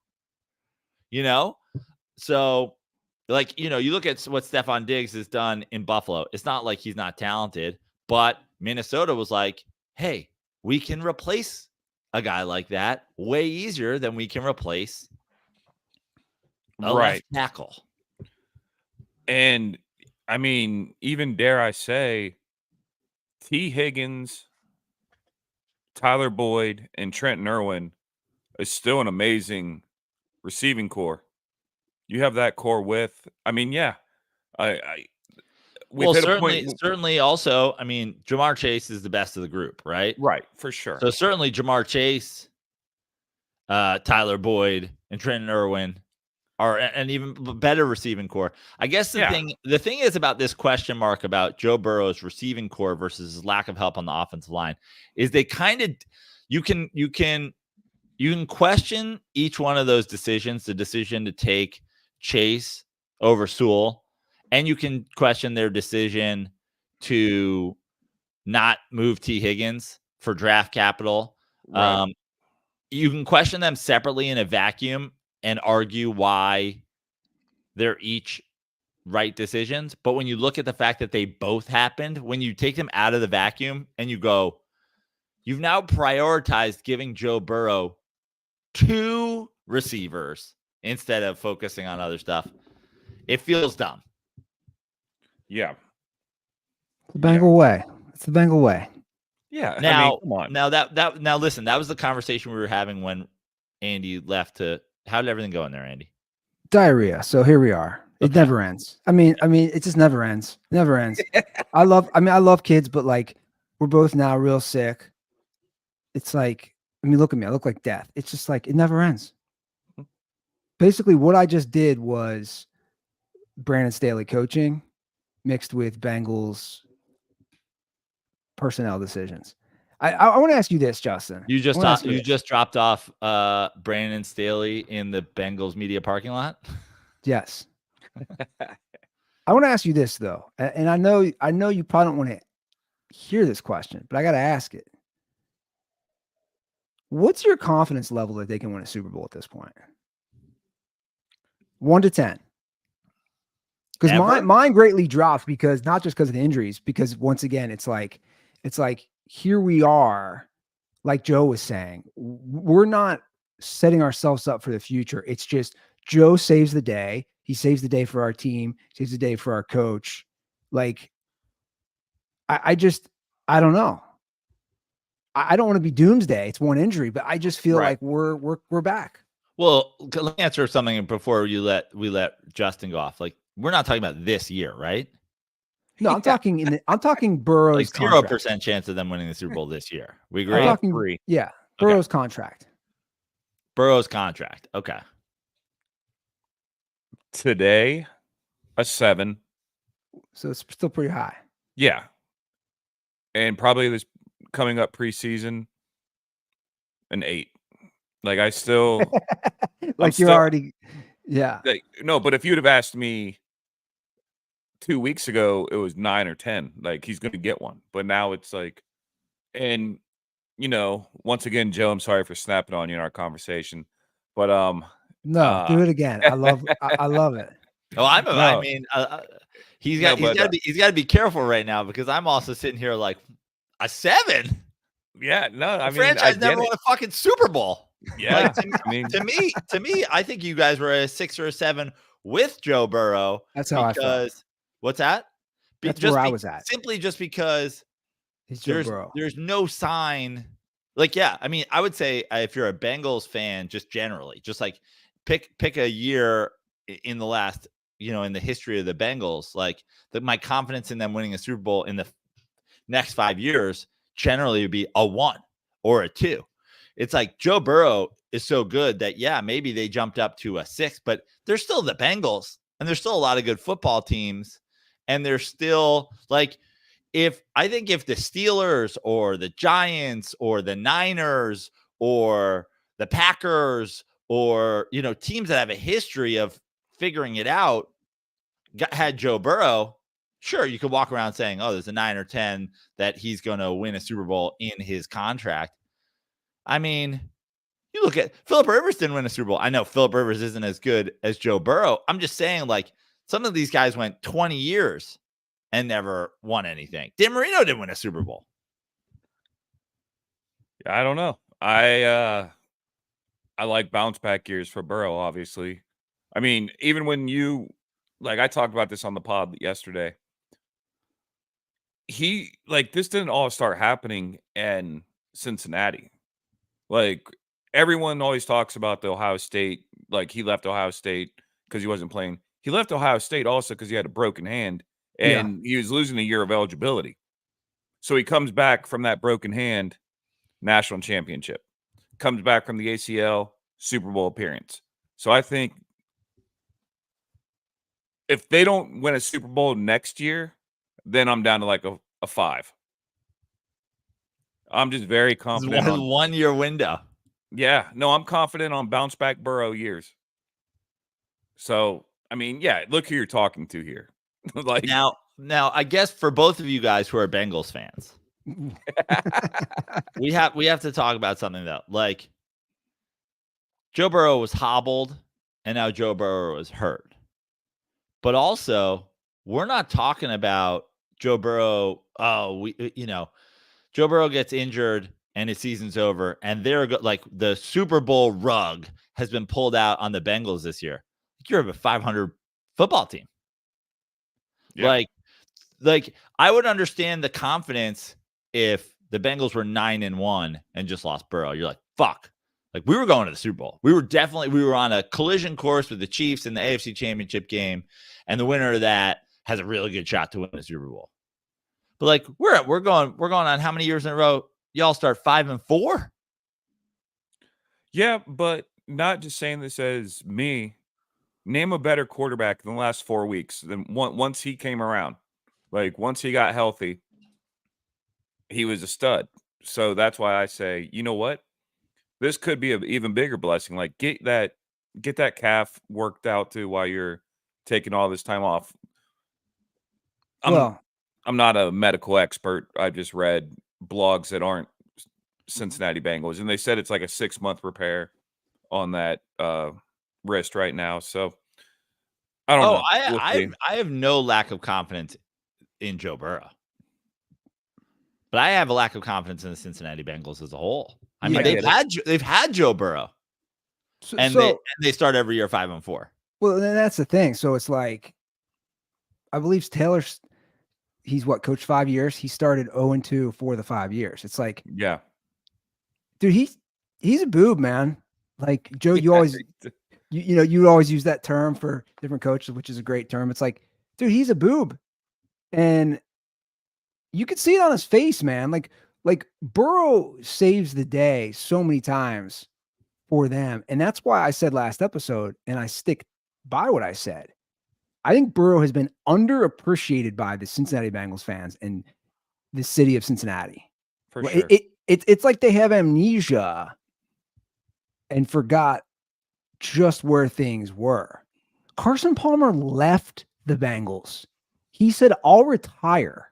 So, like, you look at what Stephon Diggs has done in Buffalo. It's not like he's not talented, but Minnesota was like, hey, we can replace a guy like that way easier than we can replace a left tackle. And I mean, even dare I say, T. Higgins, Tyler Boyd, and Trenton Irwin is still an amazing receiving core. You have that core with, I mean, yeah. Certainly also, I mean, Jamar Chase is the best of the group, right? Right, for sure. So certainly Jamar Chase, Tyler Boyd, and Trenton Irwin are an even better receiving core. I guess the thing is about this question mark about Joe Burrow's receiving core versus his lack of help on the offensive line is they kind of you can question each one of those decisions, the decision to take Chase over Sewell, and you can question their decision to not move T. Higgins for draft capital. Right. You can question them separately in a vacuum and argue why they're each right decisions. But when you look at the fact that they both happened, when you take them out of the vacuum and you go, you've now prioritized giving Joe Burrow 2 receivers instead of focusing on other stuff. It feels dumb. Yeah. The Bengal way. It's the Bengal way. Yeah. Now, come on. Now listen, that was the conversation we were having when Andy left how did everything go in there, Andy? Diarrhea. So here we are. It never ends. I mean, it just never ends. Never ends. I love kids, but like we're both now real sick. It's like, look at me. I look like death. It's just like, it never ends. Basically, what I just did was Brandon Staley coaching mixed with Bengals personnel decisions. I want to ask you this, Justin. You just dropped off Brandon Staley in the Bengals media parking lot? Yes. I want to ask you this though. And I know you probably don't want to hear this question, but I got to ask it. What's your confidence level that they can win a Super Bowl at this point? 1 to 10. Because mine greatly dropped because not just because of the injuries, because once again, it's like here we are, like Joe was saying, we're not setting ourselves up for the future. It's just Joe saves the day. He saves the day for our team, saves the day for our coach. Like, I don't know. I don't want to be doomsday. It's one injury, but I just feel like we're back. Well, let me answer something before we let Justin go off. Like, we're not talking about this year, right? No, I'm talking Burrow's like 0% chance of them winning the Super Bowl this year. We agree? Yeah. Burrow's contract. Burrow's contract. Okay. Today, a 7. So it's still pretty high. Yeah. And probably this coming up preseason, an 8. Like I still already, yeah. Like, no, but if you'd have asked me 2 weeks ago, it was 9 or 10. Like he's going to get one, but now it's like, and once again, Joe, I'm sorry for snapping on you in our conversation, but no, do it again. I love it. Oh, he's got to be careful right now because I'm also sitting here like a 7. Yeah, no, the franchise never won a fucking Super Bowl. Yeah, to me, I think you guys were a 6 or a 7 with Joe Burrow. That's how I felt. What's that? That's where I was at. Simply just because there's no sign. Like, yeah, I would say if you're a Bengals fan, just generally, just like pick a year in the last, in the history of the Bengals, like my confidence in them winning a Super Bowl in the next 5 years generally would be a 1 or a 2. It's like Joe Burrow is so good that, yeah, maybe they jumped up to a 6, but they're still the Bengals and there's still a lot of good football teams. And they're still like, if the Steelers or the Giants or the Niners or the Packers or, teams that have a history of figuring it out had Joe Burrow, sure, you could walk around saying, oh, there's a 9 or 10 that he's going to win a Super Bowl in his contract. I mean, you look at Phillip Rivers didn't win a Super Bowl. I know Phillip Rivers isn't as good as Joe Burrow. I'm just saying, like, some of these guys went 20 years and never won anything. Dan Marino didn't win a Super Bowl. I don't know. I like bounce back years for Burrow, obviously. I mean, even when I talked about this on the pod yesterday. This didn't all start happening in Cincinnati. Like, everyone always talks about the Ohio State, like he left Ohio State because he wasn't playing. He left Ohio State also because he had a broken hand and he was losing a year of eligibility. So he comes back from that broken hand, national championship. Comes back from the ACL, Super Bowl appearance. So I think if they don't win a Super Bowl next year, then I'm down to like a 5. I'm just very confident. It's 1 year window. Yeah. No, I'm confident on bounce back Burrow years. So, I mean, yeah, look who you're talking to here. Like now, I guess for both of you guys who are Bengals fans, we have to talk about something though. Like, Joe Burrow was hobbled and now Joe Burrow was hurt. But also, we're not talking about Joe Burrow. Joe Burrow gets injured and his season's over, and like the Super Bowl rug has been pulled out on the Bengals this year. You're a 500 football team. Yeah. Like I would understand the confidence if the Bengals were 9-1 and just lost Burrow. You're like, fuck. Like, we were going to the Super Bowl. We were on a collision course with the Chiefs in the AFC Championship game, and the winner of that has a really good shot to win the Super Bowl. But like, we're going on how many years in a row? Y'all start 5-4? Yeah, but not just saying this as me. Name a better quarterback in the last 4 weeks than once he came around. Like, once he got healthy, he was a stud. So that's why I say, you know what? This could be an even bigger blessing. Like, get that calf worked out too while you're taking all this time off. I'm not a medical expert. I just read blogs that aren't Cincinnati Bengals, and they said it's like a 6-month repair on that wrist right now. So I don't know. I have no lack of confidence in Joe Burrow, but I have a lack of confidence in the Cincinnati Bengals as a whole. I mean, they've had Joe Burrow, and they start every year 5-4. Well, then that's the thing. So it's like, I believe Taylor's. He's coached 5 years. He started 0-2 for the 5 years. It's like, yeah, dude, he's a boob, man. Like, Joe, you always, you always use that term for different coaches, which is a great term. It's like, dude, he's a boob, and you could see it on his face, man. Like Burrow saves the day so many times for them, and that's why I said last episode, and I stick by what I said. I think Burrow has been underappreciated by the Cincinnati Bengals fans and the city of Cincinnati. For sure. It's like they have amnesia and forgot just where things were. Carson Palmer left the Bengals. He said, I'll retire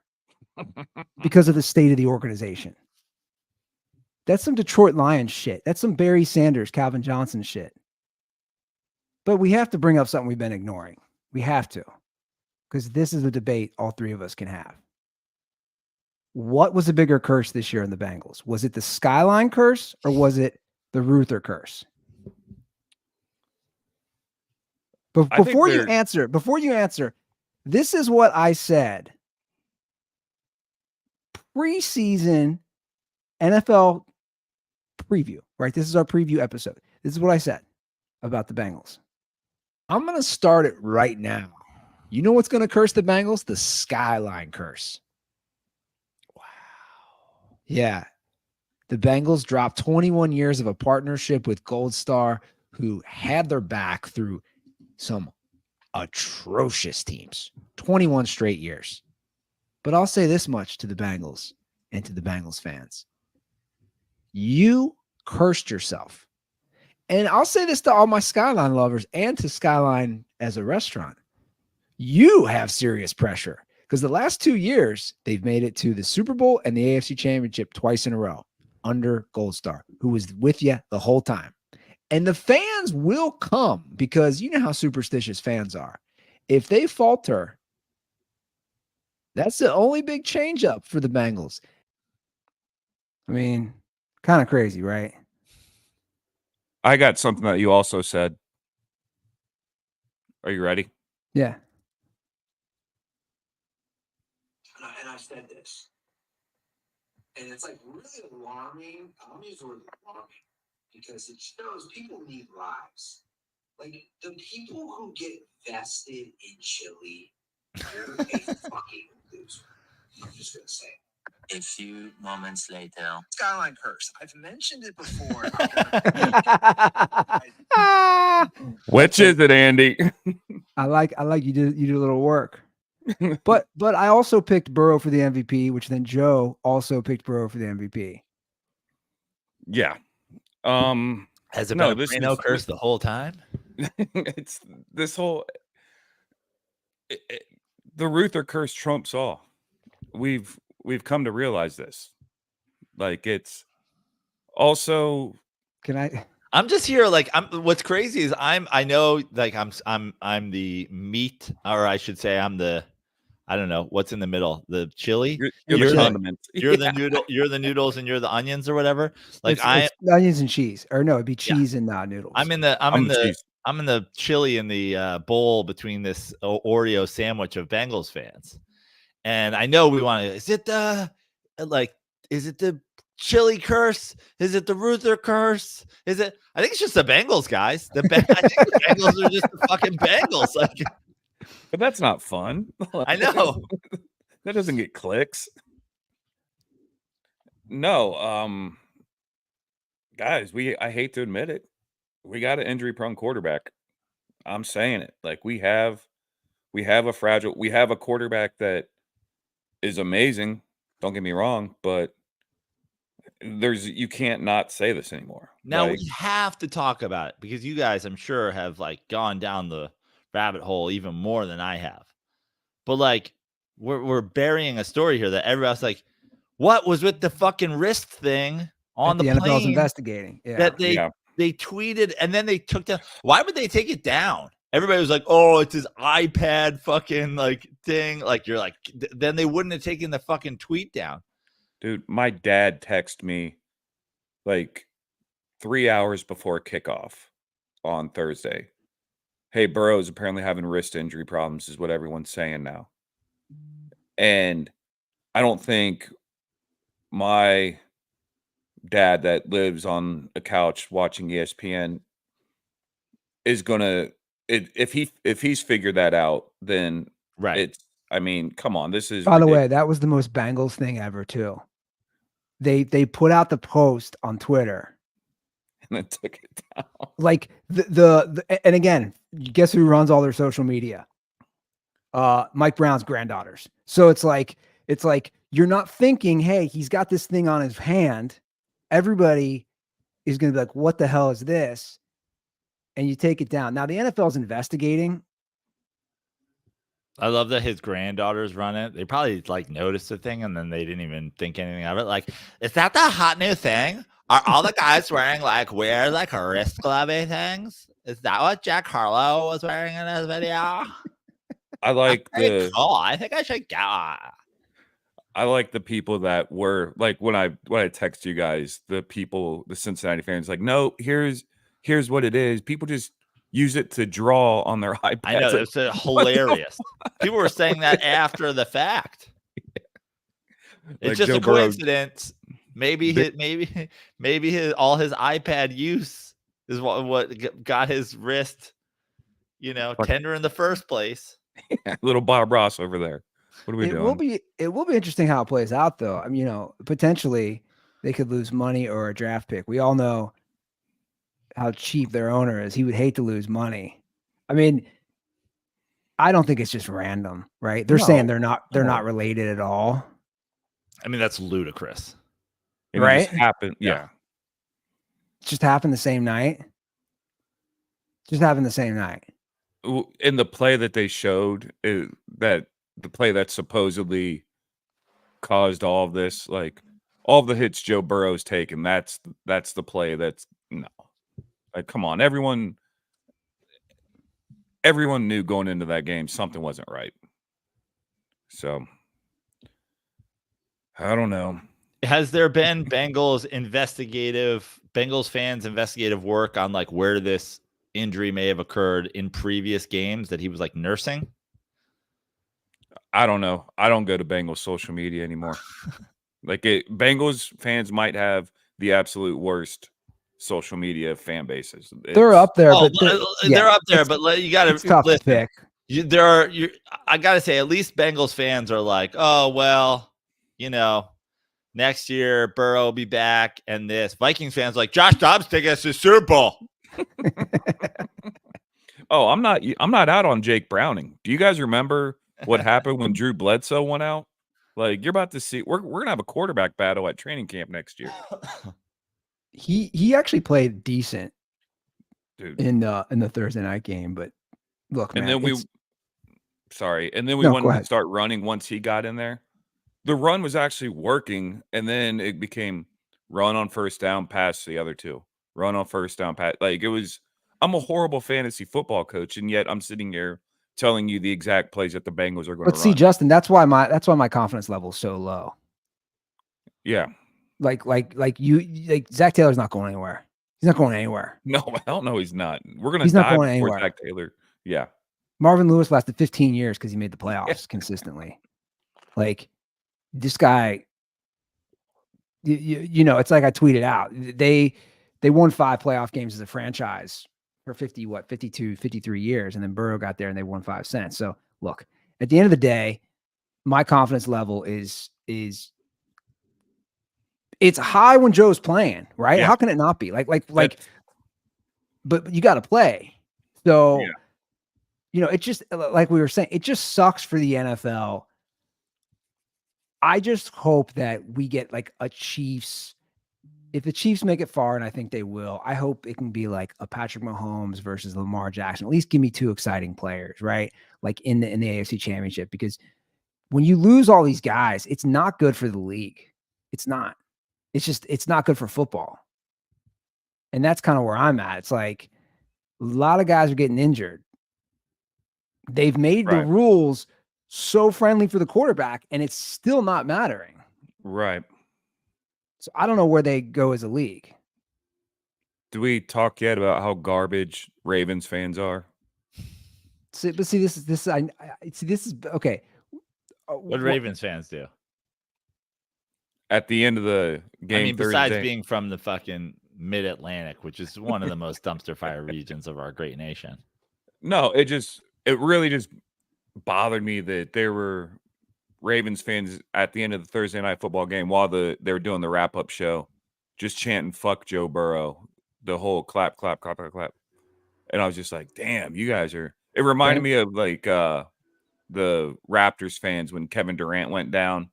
because of the state of the organization. That's some Detroit Lions shit. That's some Barry Sanders, Calvin Johnson shit. But we have to bring up something we've been ignoring. We have to, because this is a debate all three of us can have. What was a bigger curse this year in the Bengals? Was it the Skyline curse or was it the Ruther curse? But before you answer, this is what I said. Preseason NFL preview, right? This is our preview episode. This is what I said about the Bengals. I'm going to start it right now. You know what's going to curse the Bengals? The Skyline curse. Wow. Yeah. The Bengals dropped 21 years of a partnership with Gold Star, who had their back through some atrocious teams. 21 straight years. But I'll say this much to the Bengals and to the Bengals fans. You cursed yourself. And I'll say this to all my Skyline lovers and to Skyline as a restaurant. You have serious pressure because the last 2 years, they've made it to the Super Bowl and the AFC Championship twice in a row under Gold Star, who was with you the whole time. And the fans will come because you know how superstitious fans are. If they falter, that's the only big change up for the Bengals. I mean, kind of crazy, right? I got something that you also said. Are you ready? Yeah. And I said this. And it's like really alarming. I'll use the word alarming because it shows people need lives. Like the people who get vested in Chile, you're a fucking loser. I'm just going to say it. A few moments later. Skyline curse. I've mentioned it before. Which is it, Andy? I like you did a little work. But I also picked Burrow for the MVP, which then Joe also picked Burrow for the MVP. Yeah. Has it been a Brano curse the whole time? It's this whole the Ruther curse trumps all. We've come to realize this. Like it's also I'm just here like what's crazy is I know like I'm the meat, or I should say I'm the, I don't know what's in the middle, the chili. You're the condiments. You're the noodle. You're the noodles, and you're the onions or whatever. Like it's onions and cheese, or no, it'd be cheese and not noodles. I'm in the chili in the bowl between this Oreo sandwich of Bengals fans, and I know we want to. Is it the chili curse? Is it the Ruther curse? Is it? I think it's just the Bengals, guys. I think the Bengals are just the fucking Bengals. Like. But that's not fun. I know. That doesn't get clicks. No, guys, I hate to admit it. We got an injury-prone quarterback. I'm saying it. Like we have a quarterback that is amazing. Don't get me wrong, but you can't not say this anymore. Now we have to talk about it because you guys, I'm sure, have like gone down the rabbit hole even more than I have. But like we're burying a story here that everybody's like, what was with the fucking wrist thing on the plane? NFL's investigating. Yeah. That they tweeted and then they took down. Why would they take it down? Everybody was like, oh, it's his iPad fucking like thing. Like you're like, then they wouldn't have taken the fucking tweet down. Dude, my dad texted me like 3 hours before kickoff on Thursday. Hey, Burrow's apparently having wrist injury problems is what everyone's saying now. And I don't think my dad that lives on a couch watching ESPN is going to, if he's figured that out, then right. I mean, come on, this is By the way, that was the most Bengals thing ever too. They put out the post on Twitter and then took it down. Like and again, guess who runs all their social media? Mike Brown's granddaughters. So it's like you're not thinking, hey, he's got this thing on his hand. Everybody is going to be like, what the hell is this? And you take it down. Now the NFL's investigating. I love that his granddaughters run it. They probably like noticed the thing and then they didn't even think anything of it. Like, is that the hot new thing? Are all the guys wearing like weird like wrist glove-y things? Is that what Jack Harlow was wearing in his video? I like I think I should go. I like the people that were like when I text you guys, the Cincinnati fans, like, no, here's what it is. People just use it to draw on their iPads. I know, it's hilarious. People were saying that after the fact. It's like just Joe a coincidence. Maybe all his iPad use is what got his wrist, tender in the first place. Yeah, little Bob Ross over there. What are we doing? It will be interesting how it plays out, though. I mean, potentially they could lose money or a draft pick. We all know how cheap their owner is. He would hate to lose money. I mean, I don't think it's just random, right? They're saying they're not related at all. I mean, that's ludicrous. Right? It just happened. Yeah. It just happened the same night. in the play that they showed, that the play that supposedly caused all of this, like all of the hits Joe Burrow's taken, that's the play that's no. Like, come on, everyone knew going into that game something wasn't right. So I don't know. Has there been Bengals fans investigative work on like where this injury may have occurred in previous games that he was like nursing? I don't know. I don't go to Bengals social media anymore. Bengals fans might have the absolute worst social media fan bases. They're up there, but they're up there. But you got to tough to pick. I got to say, at least Bengals fans are like, oh well, next year Burrow will be back, and this Vikings fans are like Josh Dobbs taking us to the Super Bowl. Oh, I'm not out on Jake Browning. Do you guys remember what happened when Drew Bledsoe went out? Like, you're about to see, we're gonna have a quarterback battle at training camp next year. He actually played decent, dude, in the Thursday night game. But look, man, and then we wanted to start running once he got in there. The run was actually working, and then it became run on first down, pass the other two, run on first down, pass. Like, it was. I'm a horrible fantasy football coach, and yet I'm sitting here telling you the exact plays that the Bengals are going to run. But see, Justin, that's why my confidence level is so low. Yeah. Like Zach Taylor's not going anywhere. He's not going anywhere. No, hell no, he's not. We're going to die before anywhere. Zach Taylor. Yeah. Marvin Lewis lasted 15 years because he made the playoffs consistently. Like, this guy, it's like I tweeted out. They won 5 playoff games as a franchise for 52, 53 years. And then Burrow got there and they won 5 cents. So look, at the end of the day, my confidence level is it's high when Joe's playing, right? Yeah. How can it not be? But you got to play. So, it just, like we were saying, it just sucks for the NFL. I just hope that we get like a Chiefs. If the Chiefs make it far, and I think they will, I hope it can be like a Patrick Mahomes versus Lamar Jackson. At least give me 2 exciting players, right? Like in the AFC Championship, because when you lose all these guys, it's not good for the league. It's not. It's not good for football. And that's kind of where I'm at. It's like a lot of guys are getting injured. They've made the rules so friendly for the quarterback, and it's still not mattering. Right. So I don't know where they go as a league. Do we talk yet about how garbage Ravens fans are? This is okay. What Ravens fans do? At the end of the game, I mean, besides being from the fucking Mid-Atlantic, which is one of the most dumpster fire regions of our great nation. No, it really just bothered me that there were Ravens fans at the end of the Thursday night football game while they were doing the wrap-up show, just chanting "fuck Joe Burrow," the whole clap, clap, clap, clap, clap. And I was just like, damn, you guys are. It reminded me of like the Raptors fans when Kevin Durant went down,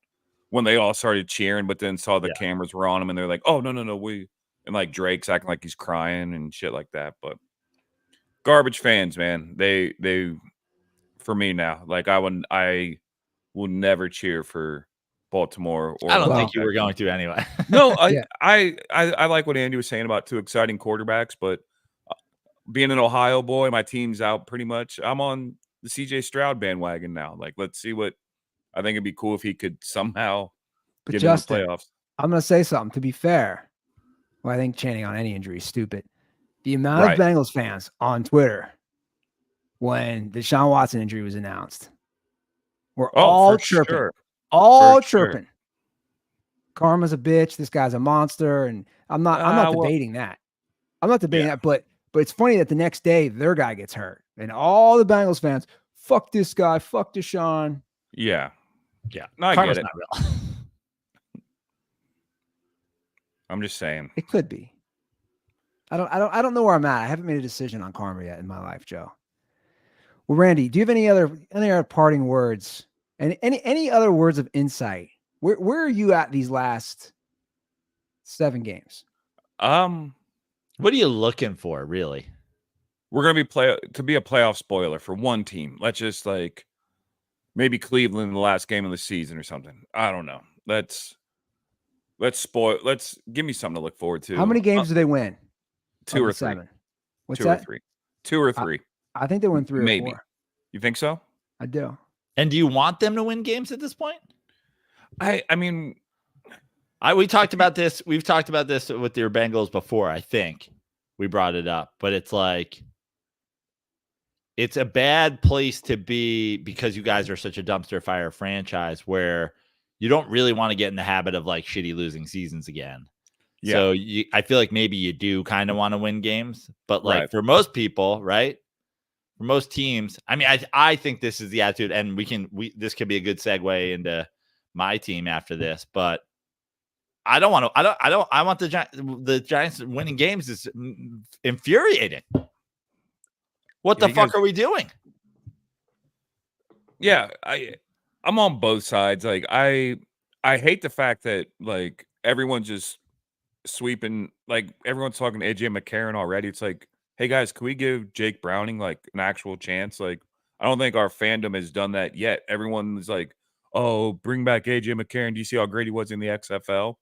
when they all started cheering, but then saw the cameras were on him and they're like, oh, no, and like Drake's acting like he's crying and shit like that. But garbage fans, man, they for me now, like I will never cheer for Baltimore. I don't think you were going to anyway. No, I like what Andy was saying about 2 exciting quarterbacks, but being an Ohio boy, my team's out pretty much. I'm on the CJ Stroud bandwagon now. Like, let's see what. I think it'd be cool if he could somehow get in the playoffs. I'm going to say something. To be fair, I think chanting on any injury is stupid. The amount of Bengals fans on Twitter when the Deshaun Watson injury was announced were all chirping. Sure. All chirping. Sure. Karma's a bitch. This guy's a monster. And I'm not debating that. I'm not debating that. But it's funny that the next day their guy gets hurt. And all the Bengals fans, fuck this guy, fuck Deshaun. Yeah. Yeah. No, I get it. Not real. I'm just saying. It could be. I don't know where I'm at. I haven't made a decision on karma yet in my life, Joe. Well, Randy, do you have any other parting words and any other words of insight? Where are you at these last 7 games? What are you looking for, really? we're going to be a playoff spoiler for one team. Let's just like maybe Cleveland in the last game of the season or something. I don't know. Let's give me something to look forward to. How many games do they win? 2 or 3. 7. What's two that? Or 3. 2 or 3. I think they win 3 maybe. or 4. You think so? I do. And do you want them to win games at this point? I mean, we talked about this. We've talked about this with your Bengals before. I think we brought it up, but it's like, it's a bad place to be because you guys are such a dumpster fire franchise where you don't really want to get in the habit of like shitty losing seasons again. Yeah. So I feel like maybe you do kind of want to win games, but like for most people, right? For most teams, I mean, I think this is the attitude, and this could be a good segue into my team after this, but I want the Giants winning games is infuriating. What the fuck are we doing? Yeah, I'm on both sides. Like I hate the fact that like everyone's just sweeping, like everyone's talking to AJ McCarron already. It's like, hey guys, can we give Jake Browning like an actual chance? Like, I don't think our fandom has done that yet. Everyone's like, oh, bring back AJ McCarron. Do you see how great he was in the XFL?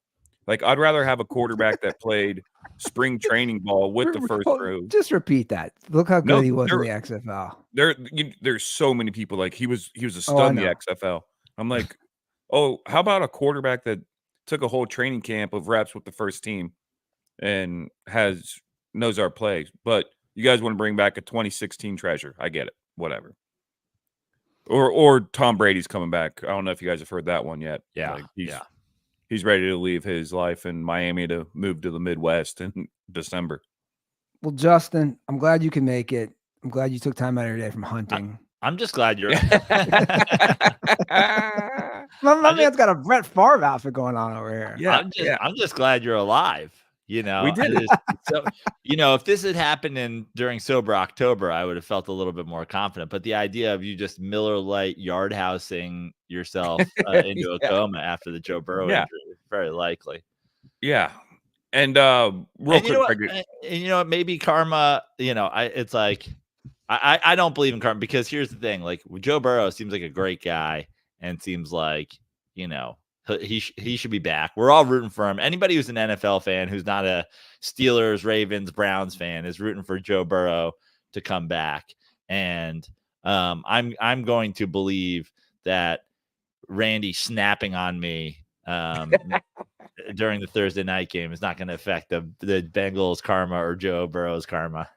Like, I'd rather have a quarterback that played spring training ball with the first crew. Just repeat that. Look how good he was in the XFL. There's so many people like he was a stud in the XFL. I'm like, oh, how about a quarterback that took a whole training camp of reps with the first team and knows our plays? But you guys want to bring back a 2016 treasure. I get it. Whatever. Or Tom Brady's coming back. I don't know if you guys have heard that one yet. Yeah. Like he's ready to leave his life in Miami to move to the Midwest in December. Well, Justin, I'm glad you can make it. I'm glad you took time out of your day from hunting. I'm just glad you're. My man's got a Brett Favre outfit going on over here. Yeah, I'm just glad you're alive. You know, we did. So, if this had happened during sober October, I would have felt a little bit more confident. But the idea of you just Miller Lite yard housing yourself into a coma after the Joe Burrow injury is very likely. Yeah. And maybe karma, it's like, I don't believe in karma because here's the thing. Like Joe Burrow seems like a great guy and seems like, he should be back. We're all rooting for him. Anybody who's an NFL fan who's not a Steelers, Ravens, Browns fan is rooting for Joe Burrow to come back. And I'm going to believe that Randy snapping on me during the Thursday night game is not going to affect the Bengals karma or Joe Burrow's karma.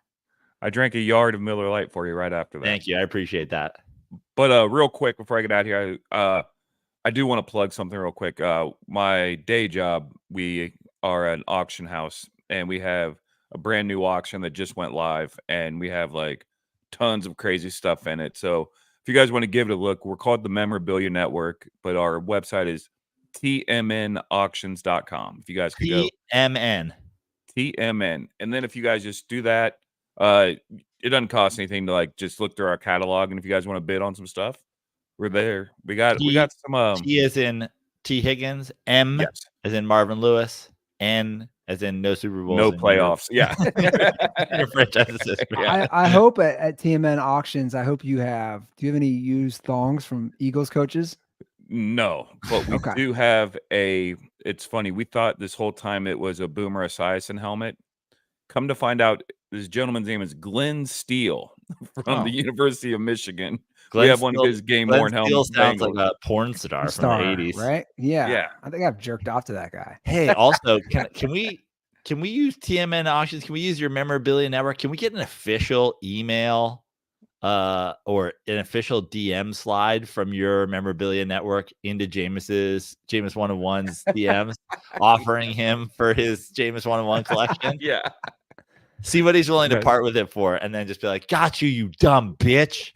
I drank a yard of Miller Lite for you right after that. Thank you. I appreciate that. But real quick before I get out here, I do want to plug something real quick. My day job, we are an auction house, and we have a brand new auction that just went live, and we have like tons of crazy stuff in it. So if you guys want to give it a look, we're called the Memorabilia Network, but our website is tmnauctions.com. If you guys could go TMN. And then if you guys just do that, it doesn't cost anything to like just look through our catalog, and if you guys want to bid on some stuff, we're there. We got some T as in T Higgins, M as in Marvin Lewis, N as in no Super Bowls, no playoffs. Your franchise I hope at TMN auctions, do you have any used thongs from Eagles coaches? No, but we do have it's funny. We thought this whole time it was a Boomer Esiason helmet. Come to find out, this gentleman's name is Glenn Steele from the University of Michigan. We have one of his game-worn helmets. Sounds like a porn star from the 80s, right? Yeah. I think I've jerked off to that guy. Hey, also, can we use TMN auctions? Can we use your Memorabilia Network? Can we get an official email or an official DM slide from your Memorabilia Network into Jameis 101's DMs, offering him for his Jameis 101 collection? Yeah. See what he's willing to part with it for, and then just be like, "Got you, you dumb bitch."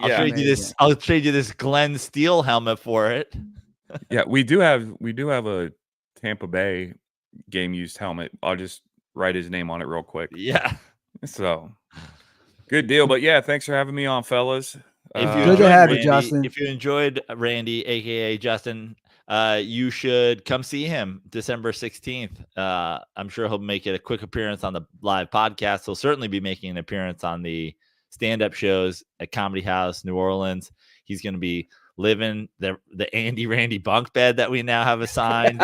I'll trade you this Glenn Steele helmet for it. Yeah, we do have a Tampa Bay game used helmet. I'll just write his name on it real quick. Yeah. So good deal. But yeah, thanks for having me on, fellas. Good to have you, Justin. If you enjoyed Randy, aka Justin, you should come see him December 16th. I'm sure he'll make it a quick appearance on the live podcast. He'll certainly be making an appearance on the stand-up shows at Comedy House, New Orleans. He's going to be living the Andy Randy bunk bed that we now have assigned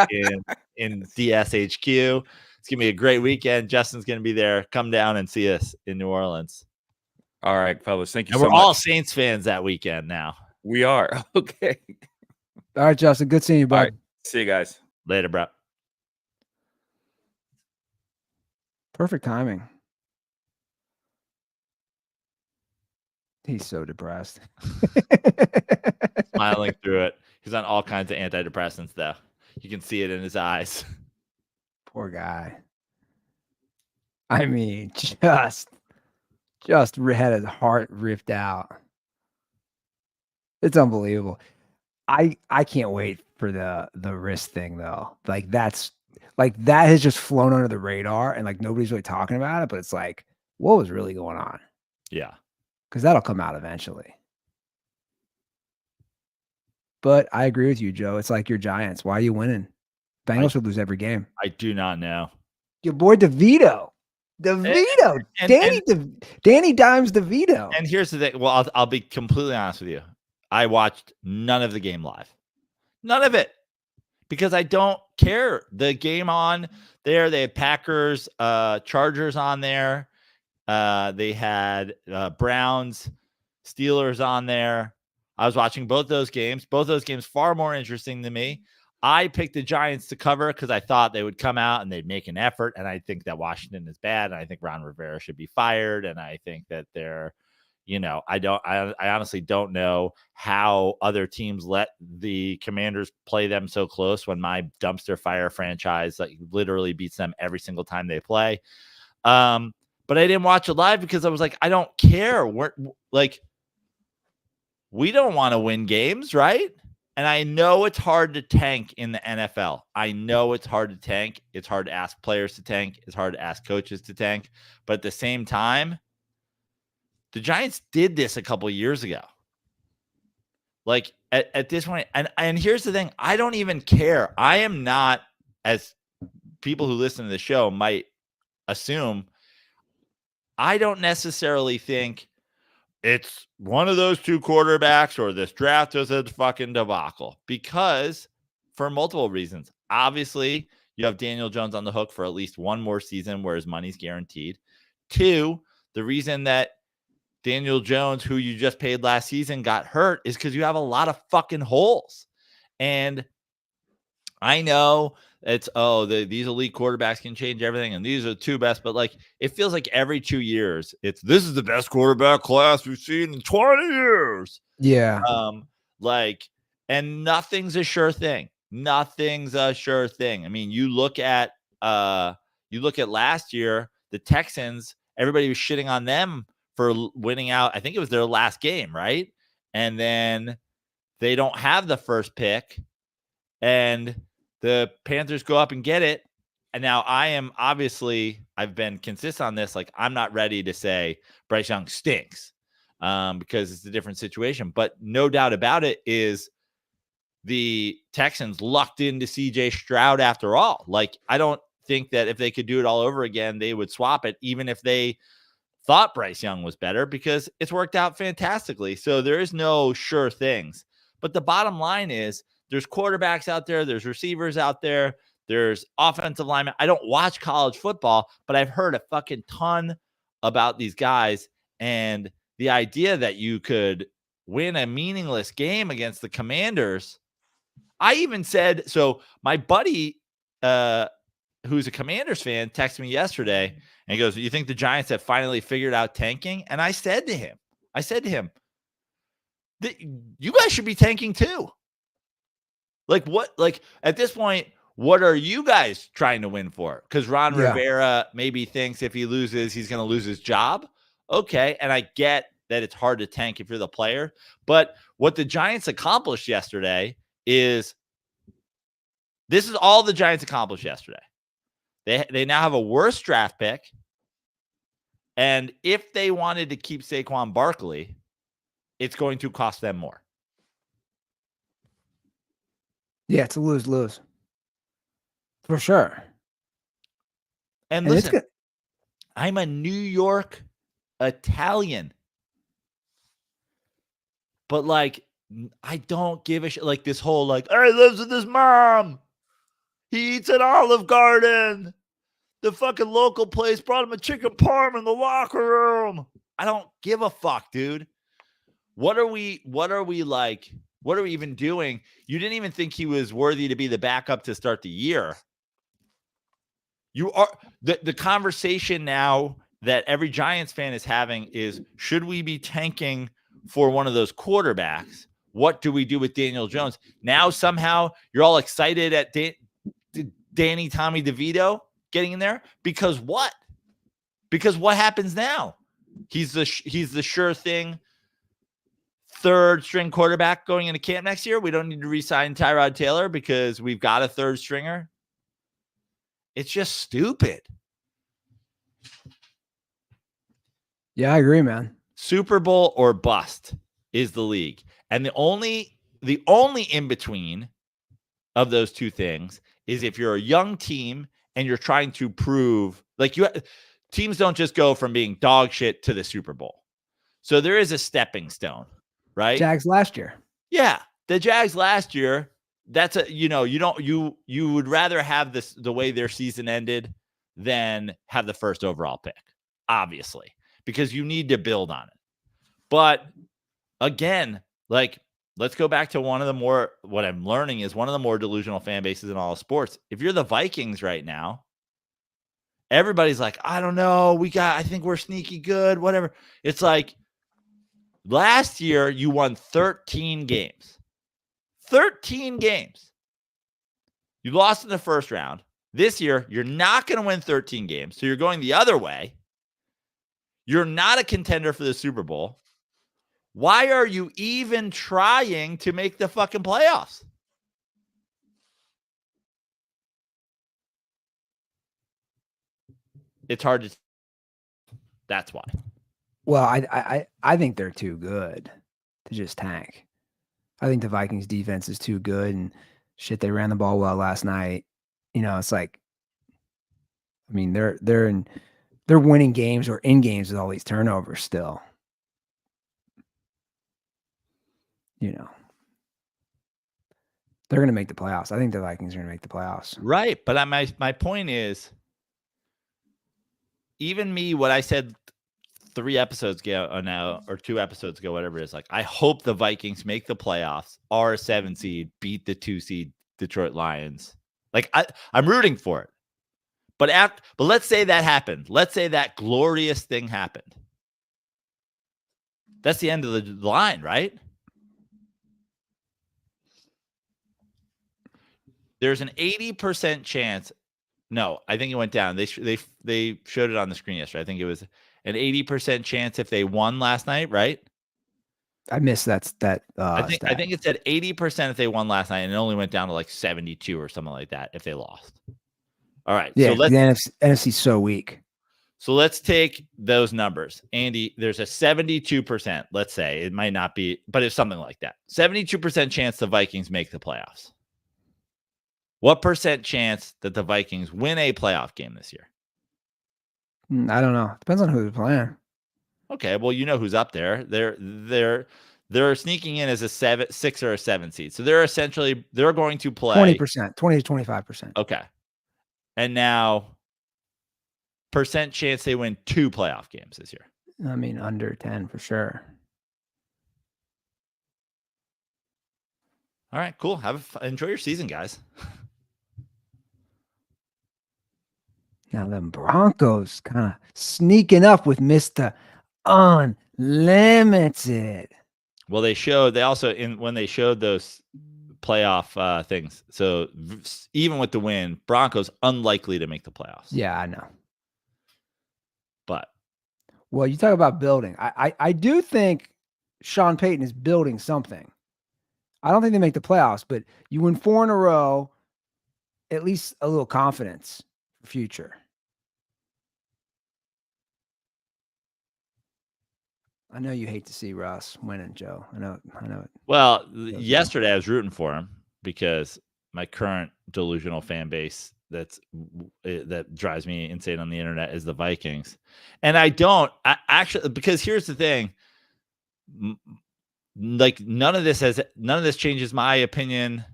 in DSHQ. It's going to be a great weekend. Justin's going to be there. Come down and see us in New Orleans. All right, fellas. Thank you so much. We're all Saints fans that weekend now. We are. Okay. All right, Justin. Good seeing you, bud. All right. See you guys. Later, bro. Perfect timing. He's so depressed. Smiling through it. He's on all kinds of antidepressants, though. You can see it in his eyes. Poor guy. I mean, just had his heart ripped out. It's unbelievable. I can't wait for the wrist thing though. Like that has just flown under the radar and like nobody's really talking about it, but it's like, what was really going on? Yeah. Because that'll come out eventually. But I agree with you, Joe. It's like your Giants. Why are you winning? Bengals would lose every game. I do not know. Your boy DeVito. Danny Dimes DeVito. And here's the thing. Well, I'll be completely honest with you. I watched none of the game live. None of it. Because I don't care. The game on there, they had Packers, Chargers on there. They had Browns, Steelers on there. I was watching both those games. Both those games far more interesting than me. I picked the Giants to cover because I thought they would come out and they'd make an effort. And I think that Washington is bad. And I think Ron Rivera should be fired. And I think that they're, I honestly don't know how other teams let the Commanders play them so close when my dumpster fire franchise literally beats them every single time they play. But I didn't watch it live because I was like, I don't care. We don't want to win games, right? And I know it's hard to tank in the NFL. I know it's hard to tank. It's hard to ask players to tank. It's hard to ask coaches to tank. But at the same time, the Giants did this a couple of years ago. Like at this point, and here's the thing, I don't even care. I am not, as people who listen to the show might assume, I don't necessarily think it's one of those two quarterbacks or this draft is a fucking debacle, because for multiple reasons. Obviously, you have Daniel Jones on the hook for at least one more season where his money's guaranteed. Two, the reason that Daniel Jones, who you just paid last season, got hurt is because you have a lot of fucking holes. And I know it's, these elite quarterbacks can change everything, and these are the two best, but it feels like every 2 years, this is the best quarterback class we've seen in 20 years. Yeah. And nothing's a sure thing. Nothing's a sure thing. I mean, you look at last year, the Texans, everybody was shitting on them for winning out. I think it was their last game, right? And then they don't have the first pick, and the Panthers go up and get it. And now I've been consistent on this. I'm not ready to say Bryce Young stinks because it's a different situation. But no doubt about it is the Texans lucked into CJ Stroud after all. I don't think that if they could do it all over again, they would swap it, even if they thought Bryce Young was better, because it's worked out fantastically. So there is no sure things. But the bottom line is there's quarterbacks out there, there's receivers out there, there's offensive linemen. I don't watch college football, but I've heard a fucking ton about these guys. And the idea that you could win a meaningless game against the Commanders. I even said, so my buddy, who's a Commanders fan, texted me yesterday and he goes, "You think the Giants have finally figured out tanking?" And I said to him, you guys should be tanking too. At this point, what are you guys trying to win for? Because Ron Rivera maybe thinks if he loses, he's going to lose his job. Okay. And I get that it's hard to tank if you're the player. But what the Giants accomplished yesterday is, this is all the Giants accomplished yesterday. They now have a worse draft pick. And if they wanted to keep Saquon Barkley, it's going to cost them more. Yeah, it's a lose-lose. For sure. And listen, I'm a New York Italian. But, like, I don't give a shit. Like, this whole, like, he lives with his mom. He eats at Olive Garden. The fucking local place brought him a chicken parm in the locker room. I don't give a fuck, dude. What are we even doing? You didn't even think he was worthy to be the backup to start the year. You are the conversation now that every Giants fan is having is, should we be tanking for one of those quarterbacks? What do we do with Daniel Jones? Now somehow you're all excited at Danny Tommy DeVito getting in there because what? Because what happens now? He's the sure thing third string quarterback going into camp next year. We don't need to re-sign Tyrod Taylor because we've got a third stringer. It's just stupid. Yeah, I agree, man. Super Bowl or bust is the league. And the only in between of those two things is if you're a young team and you're trying to prove, like, teams don't just go from being dog shit to the Super Bowl. So there is a stepping stone, right? Jags last year. Yeah. The Jags last year, that's you would rather have the way their season ended than have the first overall pick, obviously, because you need to build on it. But again, like, let's go back to what I'm learning is one of the more delusional fan bases in all of sports. If you're the Vikings right now, everybody's like, I don't know. I think we're sneaky good, whatever. It's like last year you won 13 games. 13 games. You lost in the first round. This year, you're not going to win 13 games. So you're going the other way. You're not a contender for the Super Bowl. Why are you even trying to make the fucking playoffs? It's hard to. That's why. Well, I think they're too good to just tank. I think the Vikings defense is too good, and shit, they ran the ball well last night. It's like, I mean, they're winning games or in games with all these turnovers still. They're going to make the playoffs. I think the Vikings are going to make the playoffs. Right, but my point is, even me, what I said 3 episodes ago now, or 2 episodes ago, whatever it is, like, I hope the Vikings make the playoffs, are a 7 seed, beat the 2 seed Detroit Lions. Like, I'm rooting for it. But let's say that happened. Let's say that glorious thing happened. That's the end of the line, right? There's an 80% chance. No, I think it went down. They showed it on the screen yesterday. I think it was an 80% chance if they won last night, right? I missed that. I think it said 80% if they won last night, and it only went down to like 72 or something like that if they lost. All right. Yeah, so the NFC's so weak. So let's take those numbers. Andy, there's a 72%, let's say. It might not be, but it's something like that. 72% chance the Vikings make the playoffs. What percent chance that the Vikings win a playoff game this year? I don't know. Depends on who's playing. Okay, well, you know who's up there. They're sneaking in as a 6 or a 7 seed. So they're going to play 20%, 20 to 25%. Okay. And now, percent chance they win 2 playoff games this year. I mean, under 10 for sure. All right, cool. Enjoy your season, guys. Now them Broncos kind of sneaking up with Mr. Unlimited. Well, when they showed those playoff things. So even with the win, Broncos unlikely to make the playoffs. Yeah, I know. But well, you talk about building. I do think Sean Payton is building something. I don't think they make the playoffs, but you win 4 in a row, at least a little confidence for future. I know you hate to see Russ winning, Joe. I know it. Well, yesterday I was rooting for him because my current delusional fan base that drives me insane on the internet is the Vikings. And I actually, because here's the thing, like none of this changes my opinion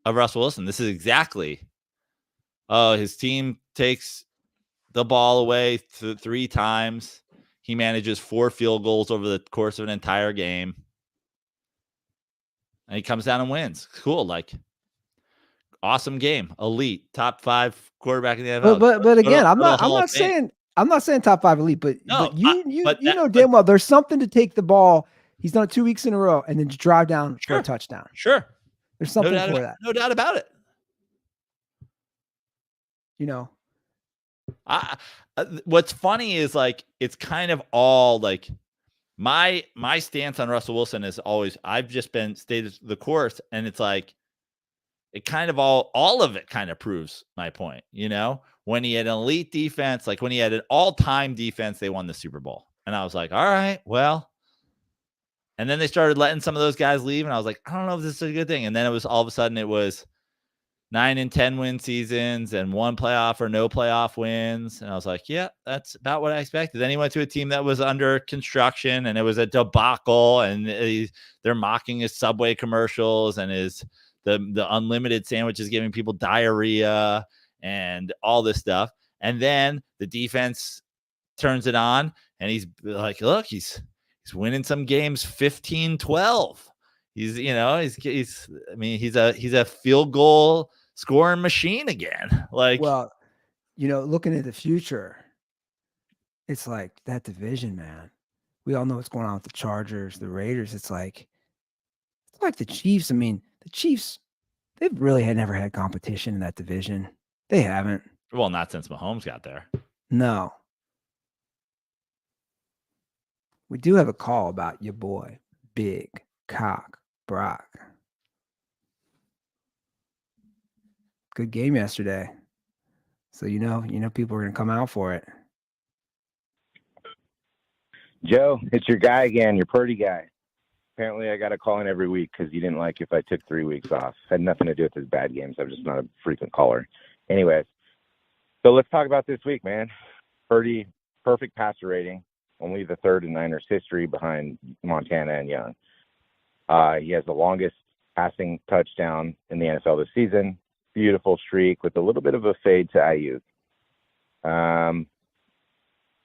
of Russell Wilson. This is exactly, his team takes the ball away 3 times. He manages 4 field goals over the course of an entire game. And he comes down and wins. Cool. Like, awesome game. Elite. Top 5 quarterback in the NFL. But again, I'm not saying top 5 elite, but you know damn well there's something to take the ball. He's done it 2 weeks in a row and then just drive down for a touchdown. Sure. There's something for that. No doubt about it. You know, what's funny is like, it's kind of all like my stance on Russell Wilson is always, I've just been stated the course, and it's like, it kind of all of it kind of proves my point. You know, when he had an elite defense, like when he had an all-time defense, they won the Super Bowl. And I was like, all right, well, and then they started letting some of those guys leave. And I was like, I don't know if this is a good thing. And then it was all of a sudden it was 9 and 10 win seasons and 1 playoff or no playoff wins. And I was like, yeah, that's about what I expected. Then he went to a team that was under construction and it was a debacle, and they're mocking his Subway commercials and the unlimited sandwiches giving people diarrhea and all this stuff. And then the defense turns it on and he's like, look, he's winning some games 15-12. He's a field goal scoring machine again. Like, well, looking at the future, it's like that division, man. We all know what's going on with the Chargers, the Raiders. It's like the Chiefs. I mean, the Chiefs, they've really never had competition in that division. They haven't. Well, not since Mahomes got there. No. We do have a call about your boy, Big Cock Brock. Good game yesterday. So people are going to come out for it. Joe, it's your guy again, your Purdy guy. Apparently I got to call in every week because you didn't like if I took 3 weeks off. Had nothing to do with his bad games. I'm just not a frequent caller. Anyways, so let's talk about this week, man. Purdy, perfect passer rating. Only the 3rd in Niners history behind Montana and Young. He has the longest passing touchdown in the NFL this season. Beautiful streak with a little bit of a fade to Ayuk.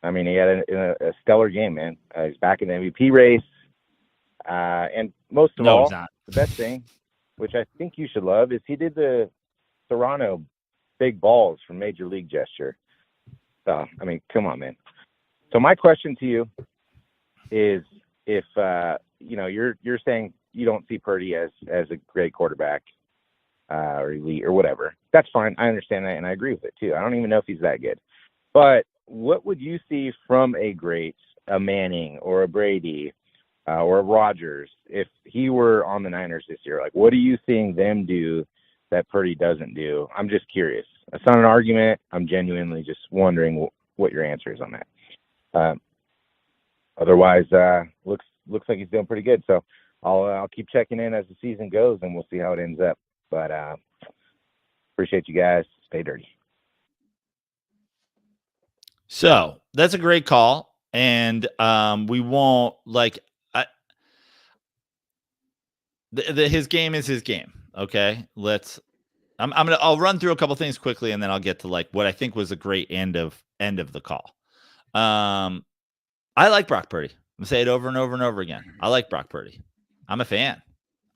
He had a stellar game, man. He's back in the MVP race. And most of all, the best thing, which I think you should love, is he did the Toronto big balls from Major League gesture. So, come on, man. So my question to you is, if you're saying you don't see Purdy as a great quarterback or elite or whatever, that's fine. I understand that, and I agree with it too. I don't even know if he's that good. But what would you see from a Manning or a Brady or a Rodgers if he were on the Niners this year? Like, what are you seeing them do that Purdy doesn't do? I'm just curious. It's not an argument. I'm genuinely just wondering what your answer is on that. Otherwise, looks like he's doing pretty good. So I'll keep checking in as the season goes, and we'll see how it ends up. But appreciate you guys. Stay dirty. So that's a great call, and we won't his game is his game. Okay, I'll run through a couple things quickly, and then I'll get to what I think was a great end of the call. I like Brock Purdy. I'm gonna say it over and over and over again. I like Brock Purdy. I'm a fan.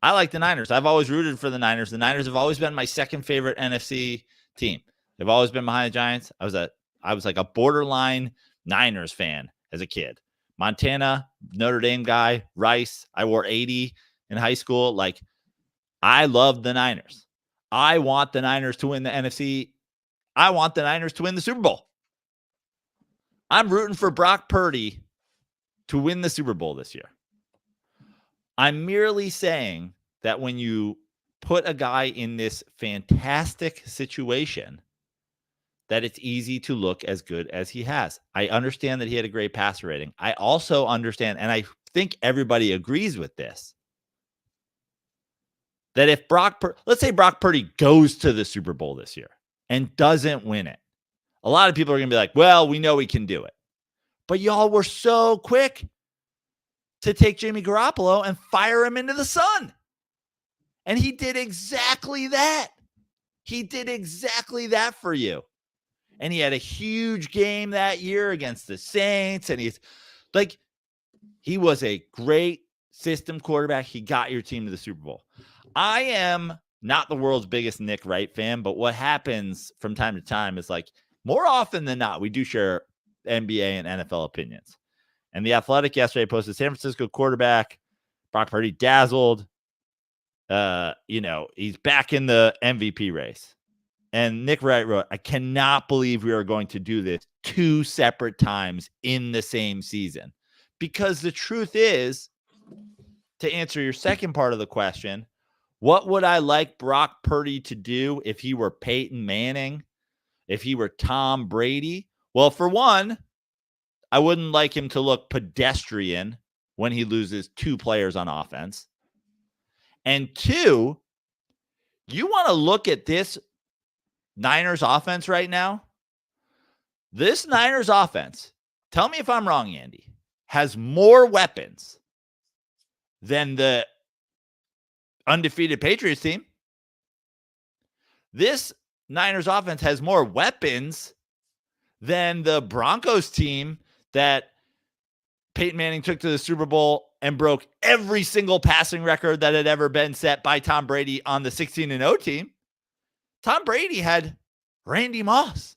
I like the Niners. I've always rooted for the Niners. The Niners have always been my second favorite NFC team. They've always been behind the Giants. I was like a borderline Niners fan as a kid. Montana, Notre Dame guy, Rice. I wore 80 in high school. I love the Niners. I want the Niners to win the NFC. I want the Niners to win the Super Bowl. I'm rooting for Brock Purdy to win the Super Bowl this year. I'm merely saying that when you put a guy in this fantastic situation, that it's easy to look as good as he has. I understand that he had a great passer rating. I also understand, and I think everybody agrees with this, that if let's say Brock Purdy goes to the Super Bowl this year and doesn't win it, a lot of people are going to be like, well, we know he can do it. But y'all were so quick to take Jimmy Garoppolo and fire him into the sun. And he did exactly that. He did exactly that for you. And he had a huge game that year against the Saints. And he was a great system quarterback. He got your team to the Super Bowl. I am not the world's biggest Nick Wright fan, but what happens from time to time is like more often than not, we do share NBA and NFL opinions. And The Athletic yesterday posted San Francisco quarterback Brock Purdy dazzled. He's back in the MVP race. And Nick Wright wrote, I cannot believe we are going to do this 2 separate times in the same season. Because the truth is, to answer your second part of the question, what would I like Brock Purdy to do if he were Peyton Manning, if he were Tom Brady? Well, for one, I wouldn't like him to look pedestrian when he loses 2 players on offense. And 2, you want to look at this Niners offense right now? This Niners offense, tell me if I'm wrong, Andy, has more weapons than the undefeated Patriots team. This Niners offense has more weapons than the Broncos team that Peyton Manning took to the Super Bowl and broke every single passing record that had ever been set by Tom Brady on the 16-0 team. Tom Brady had Randy Moss.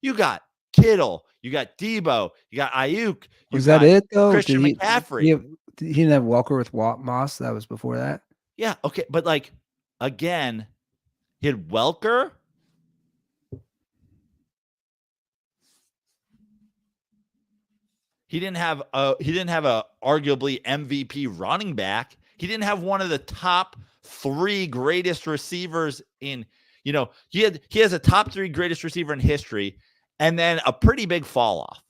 You got Kittle. You got Debo. You got Ayuk. Was that it, though? Christian McCaffrey. He didn't have Welker with Moss. That was before that. Yeah, okay. But, again, he had Welker. He didn't have a arguably MVP running back. He didn't have one of the top 3 greatest receivers in, he has a top 3 greatest receiver in history and then a pretty big fall off.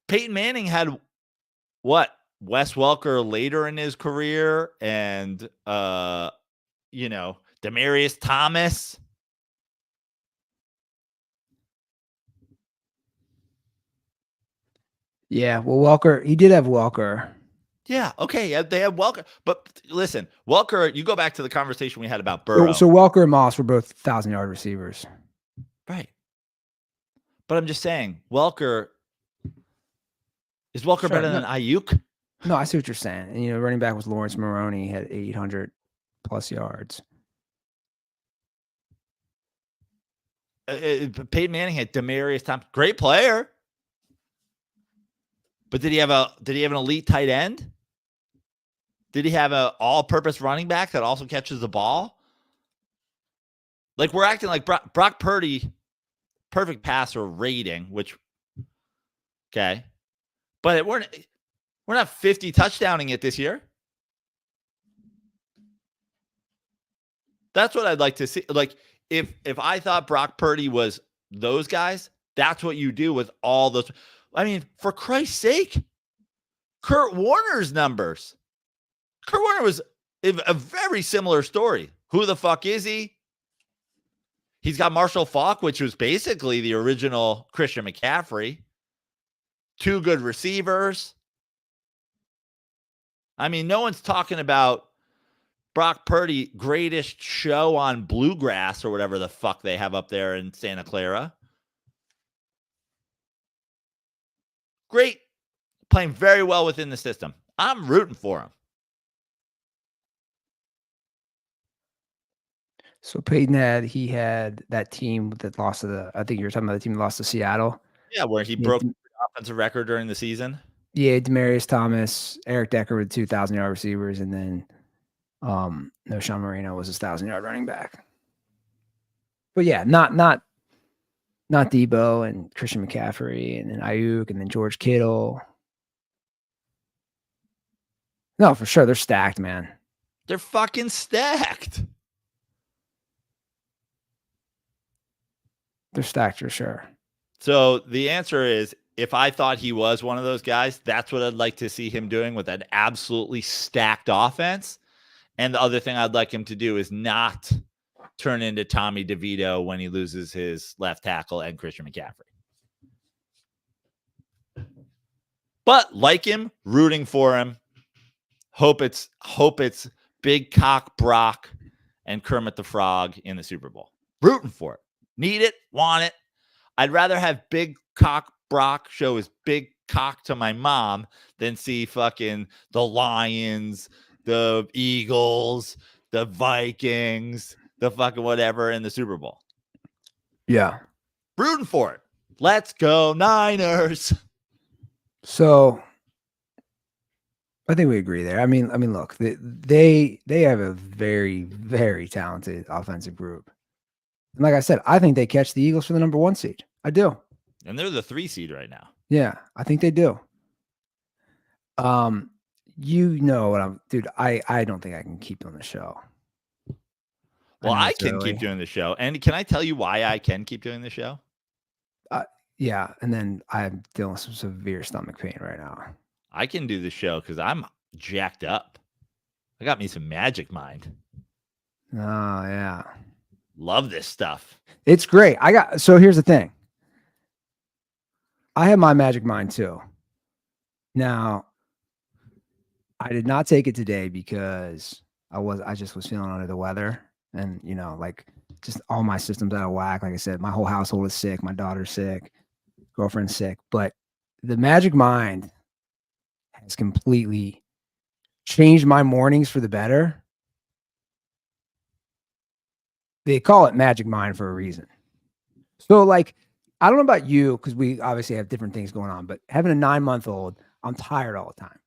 Peyton Manning had what? Wes Welker later in his career and Demaryius Thomas. Yeah, well, Welker, he did have Welker. Yeah, okay, yeah, they have Welker. But listen, Welker, you go back to the conversation we had about Burrow. So Welker and Moss were both 1,000-yard receivers. Right. But I'm just saying, Welker better than Ayuk? No, I see what you're saying. And, running back was Lawrence Maroney, had 800+ yards. Peyton Manning had Demaryius Thompson, great player. But did he have an elite tight end? Did he have an all-purpose running back that also catches the ball? Like, we're acting like Brock Purdy, perfect passer rating, which, okay. But we're not 50 touchdowning it this year. That's what I'd like to see. Like, if I thought Brock Purdy was those guys, that's what you do with all those. I mean, for Christ's sake, Kurt Warner's numbers. Kurt Warner was a very similar story. Who the fuck is he? He's got Marshall Faulk, which was basically the original Christian McCaffrey. 2 good receivers. I mean, no one's talking about Brock Purdy, greatest show on Bluegrass or whatever the fuck they have up there in Santa Clara. Great. Playing very well within the system. I'm rooting for him. So Peyton had that team that lost to I think you were talking about the team that lost to Seattle. Yeah, where he broke the offensive record during the season. Yeah, Demaryius Thomas, Eric Decker with 2,000-yard receivers, and then Sean Marino was his 1,000-yard running back. But yeah, not Debo and Christian McCaffrey and then Ayuk and then George Kittle. No, for sure. They're stacked, man. They're fucking stacked. They're stacked for sure. So the answer is if I thought he was one of those guys, that's what I'd like to see him doing with an absolutely stacked offense. And the other thing I'd like him to do is not turn into Tommy DeVito when he loses his left tackle and Christian McCaffrey. But like him, rooting for him. Hope it's Big Cock Brock and Kermit the Frog in the Super Bowl. Rooting for it. Need it, want it. I'd rather have Big Cock Brock show his big cock to my mom than see fucking the Lions, the Eagles, the Vikings, the fucking whatever in the Super Bowl. Yeah. Rooting for it. Let's go Niners. So I think we agree there. I mean, look, they have a very, very talented offensive group. And like I said, I think they catch the Eagles for the number 1 seed. I do. And they're the 3 seed right now. Yeah, I think they do. You know what I don't think I can keep on the show. Well, I can keep doing the show. And can I tell you why I can keep doing the show? Yeah, and then I'm dealing with some severe stomach pain right now. I can do the show because I'm jacked up. I got me some Magic Mind. Oh, yeah. Love this stuff. It's great. So here's the thing. I have my Magic Mind too. Now, I did not take it today because I just was feeling under the weather, and like just all my systems out of whack. Like I said, my whole household is sick. My daughter's sick, girlfriend's sick. But the Magic Mind has completely changed my mornings for the better. They call it Magic Mind for a reason. So like, I don't know about you, because we obviously have different things going on, but having a 9-month-old, I'm tired all the time.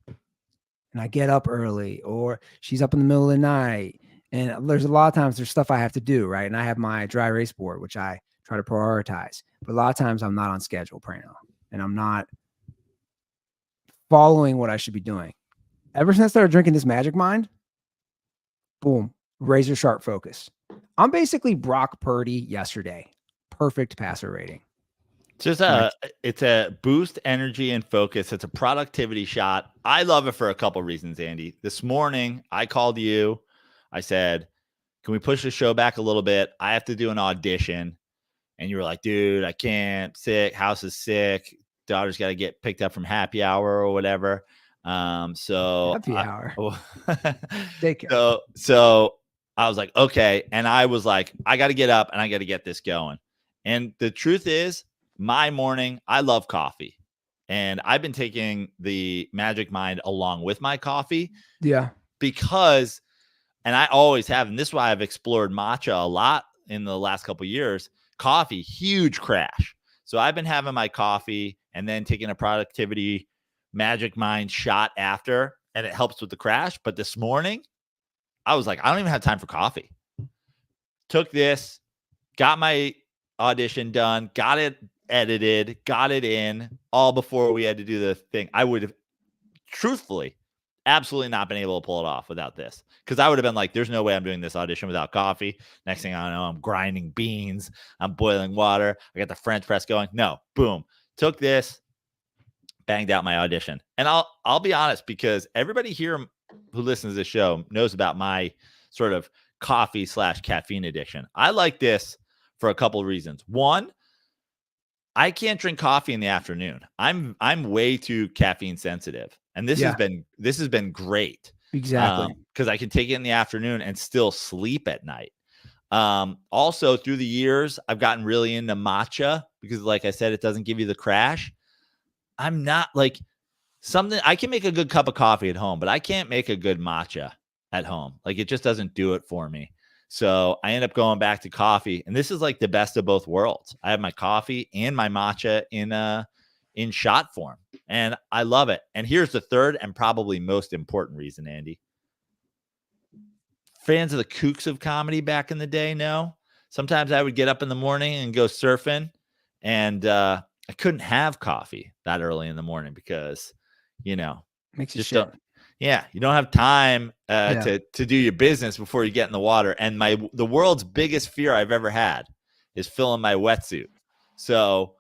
And I get up early, or she's up in the middle of the night. And there's a lot of times there's stuff I have to do, right? And I have my dry race board, which I try to prioritize. But a lot of times I'm not on schedule, Prano, and I'm not following what I should be doing. Ever since I started drinking this Magic Mind, boom, razor sharp focus. I'm basically Brock Purdy yesterday. Perfect passer rating. It's a boost energy and focus. It's a productivity shot. I love it for a couple reasons, Andy. This morning, I called you. I said, can we push the show back a little bit? I have to do an audition. And you were like, dude, I can't. Sick. House is sick. Daughter's got to get picked up from happy hour or whatever. So happy hour. So I was like, okay. And I was like, I got to get up and I got to get this going. And the truth is, my morning, I love coffee. And I've been taking the Magic Mind along with my coffee. Yeah. Because, and I always have, and this is why I've explored matcha a lot in the last couple of years. Coffee, huge crash. So I've been having my coffee and then taking a productivity Magic Mind shot after, and it helps with the crash. But this morning, I was like, I don't even have time for coffee. Took this, got my audition done, got it edited, got it in, all before we had to do the thing. I would have truthfully absolutely not been able to pull it off without this, because I would have been like, there's no way I'm doing this audition without coffee. Next thing I know, I'm grinding beans, I'm boiling water, I got the French press going. No, boom, took this, banged out my audition. And I'll be honest, because everybody here who listens to this show knows about my sort of coffee/caffeine addiction. I like this for a couple of reasons. One, I can't drink coffee in the afternoon. I'm way too caffeine sensitive. And this has been great. Exactly. Because I can take it in the afternoon and still sleep at night. Also, through the years, I've gotten really into matcha because, like I said, it doesn't give you the crash. I'm not like I can make a good cup of coffee at home, but I can't make a good matcha at home. Like, it just doesn't do it for me. So I end up going back to coffee, and this is like the best of both worlds. I have my coffee and my matcha in shot form, and I love it. And here's the third and probably most important reason, Andy. Fans of the Kooks of comedy back in the day know. Sometimes I would get up in the morning and go surfing, and I couldn't have coffee that early in the morning because, makes you shit. You don't have time to do your business before you get in the water. And the world's biggest fear I've ever had is filling my wetsuit. So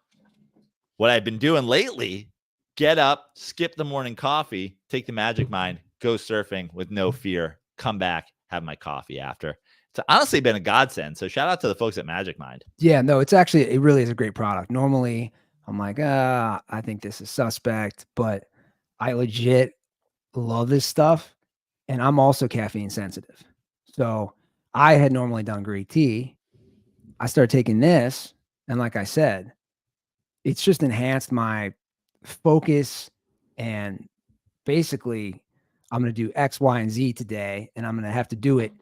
what I've been doing lately, get up, skip the morning coffee, take the Magic Mind, go surfing with no fear, come back, have my coffee after. It's honestly been a godsend. So shout out to the folks at Magic Mind. Yeah, no, it really is a great product. Normally I'm like, I think this is suspect, but I legit love this stuff. And I'm also caffeine sensitive. So I had normally done Greek tea. I started taking this. And like I said, it's just enhanced my focus. And basically, I'm going to do X, Y, and Z today. And I'm going to have to do it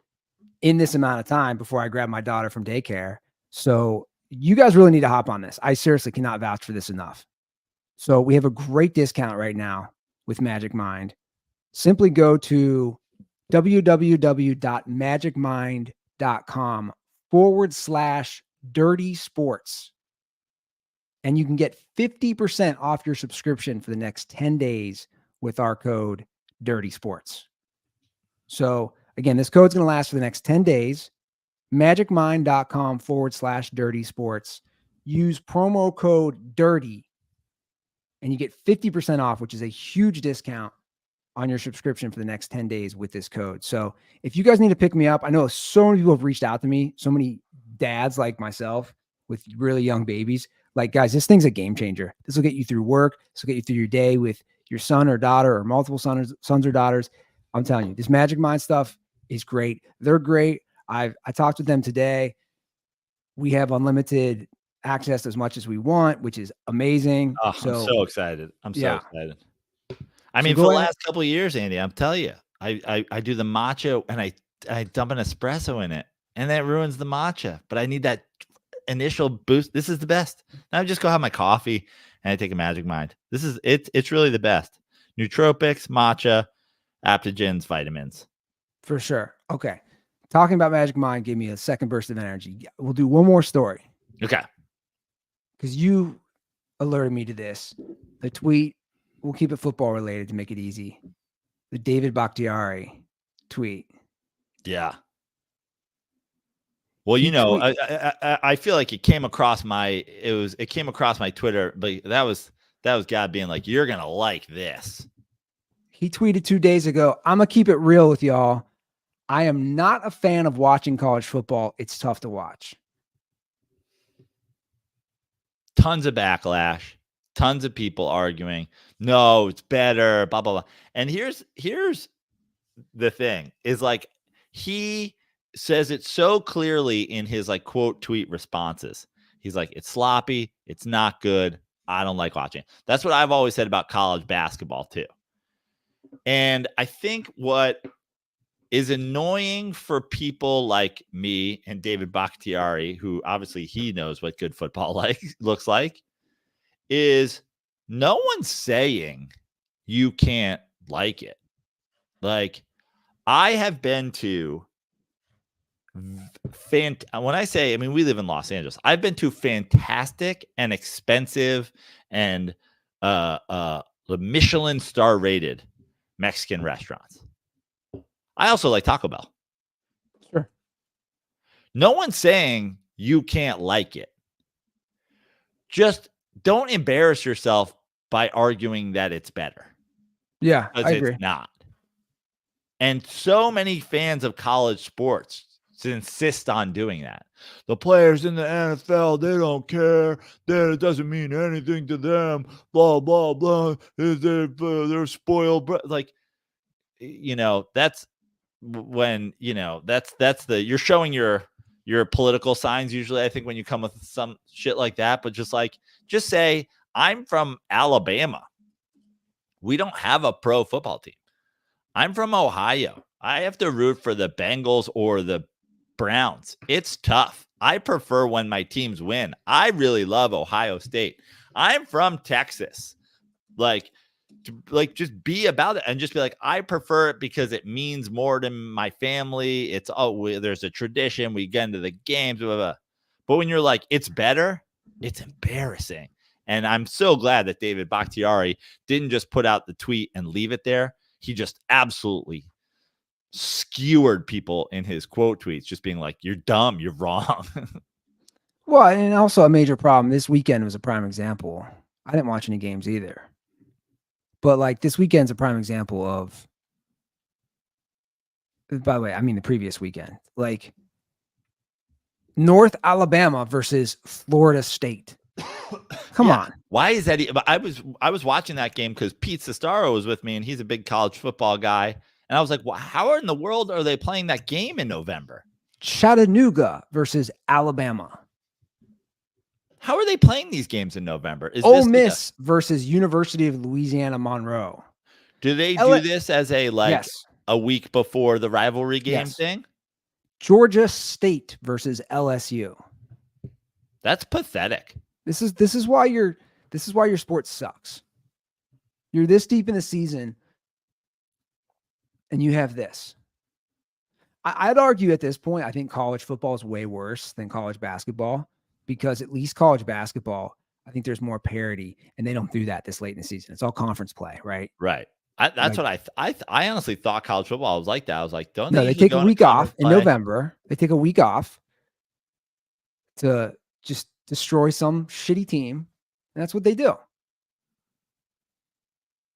in this amount of time before I grab my daughter from daycare. So you guys really need to hop on this. I seriously cannot vouch for this enough. So we have a great discount right now with Magic Mind. Simply go to www.magicmind.com/dirty sports. And you can get 50% off your subscription for the next 10 days with our code Dirty Sports. So again, this code's going to last for the next 10 days. Magicmind.com/dirty sports. Use promo code DIRTY and you get 50% off, which is a huge discount on your subscription for the next 10 days with this code. So if you guys need to pick me up, I know so many people have reached out to me, so many dads like myself with really young babies. Like, guys, this thing's a game changer. This will get you through work. This will get you through your day with your son or daughter or multiple sons or daughters. I'm telling you, this Magic Mind stuff is great. They're great. I talked with them today. We have unlimited access as much as we want, which is amazing. Oh, I'm so excited. I'm so excited. I mean, for the last couple of years, Andy, I'm telling you, I do the matcha and I dump an espresso in it and that ruins the matcha. But I need that initial boost. This is the best. Now I just go have my coffee and I take a Magic Mind. It's really the best. Nootropics, matcha, adaptogens, vitamins. For sure. Okay. Talking about Magic Mind gave me a second burst of energy. We'll do one more story. Okay. Because you alerted me to this. The tweet, we'll keep it football related to make it easy. The David Bakhtiari tweet. Yeah. Well, I feel like it came across my Twitter, but that was God being like, you're gonna like this. He tweeted 2 days ago, I'm gonna keep it real with y'all. I am not a fan of watching college football. It's tough to watch. Tons of backlash, tons of people arguing, no, it's better, blah, blah, blah. And here's the thing is, like, he says it so clearly in his like quote tweet responses. He's like, it's sloppy. It's not good. I don't like watching. That's what I've always said about college basketball too. And I think what is annoying for people like me and David Bakhtiari, who obviously he knows what good football looks like, is no one's saying you can't like it. Like, I have been to when I say, I mean, we live in Los Angeles. I've been to fantastic and expensive and the Michelin star rated Mexican restaurants. I also like Taco Bell. Sure. No one's saying you can't like it. Just don't embarrass yourself by arguing that it's better. Yeah, I agree. It's not. And so many fans of college sports insist on doing that. The players in the NFL, they don't care. It doesn't mean anything to them. Blah, blah, blah. They're spoiled. Like, that's when, that's you're showing your political signs usually, I think, when you come with some shit like that. But just say, I'm from Alabama. We don't have a pro football team. I'm from Ohio. I have to root for the Bengals or the Browns. It's tough. I prefer when my teams win. I really love Ohio State. I'm from Texas. Just be about it and just be like, I prefer it because it means more to my family. It's there's a tradition. We get into the games, blah, blah, blah. But when you're like, it's better, it's embarrassing. And I'm so glad that David Bakhtiari didn't just put out the tweet and leave it there. He just absolutely skewered people in his quote tweets, just being like, you're dumb, you're wrong. Well, and also a major problem this weekend was a prime example. I didn't watch any games either. But like this weekend's a prime example of, by the way, I mean the previous weekend, like North Alabama versus Florida State. Come on. Why is that? I was watching that game because Pete Sestaro was with me, and he's a big college football guy. And I was like, well, how in the world are they playing that game in November? Chattanooga versus Alabama. How are they playing these games in November? Is Ole Miss versus University of Louisiana Monroe. Do they do this as a yes. a week before the rivalry game thing? Georgia State versus LSU. That's pathetic. This is why your sport sucks. You're this deep in the season and you have this. I'd argue at this point, I think college football is way worse than college basketball, because at least college basketball, I think there's more parity, and they don't do that this late in the season. It's all conference play, right? Right. That's what I honestly thought college football was like that. I was like, they take a week off in November. They take a week off to just destroy some shitty team. And that's what they do.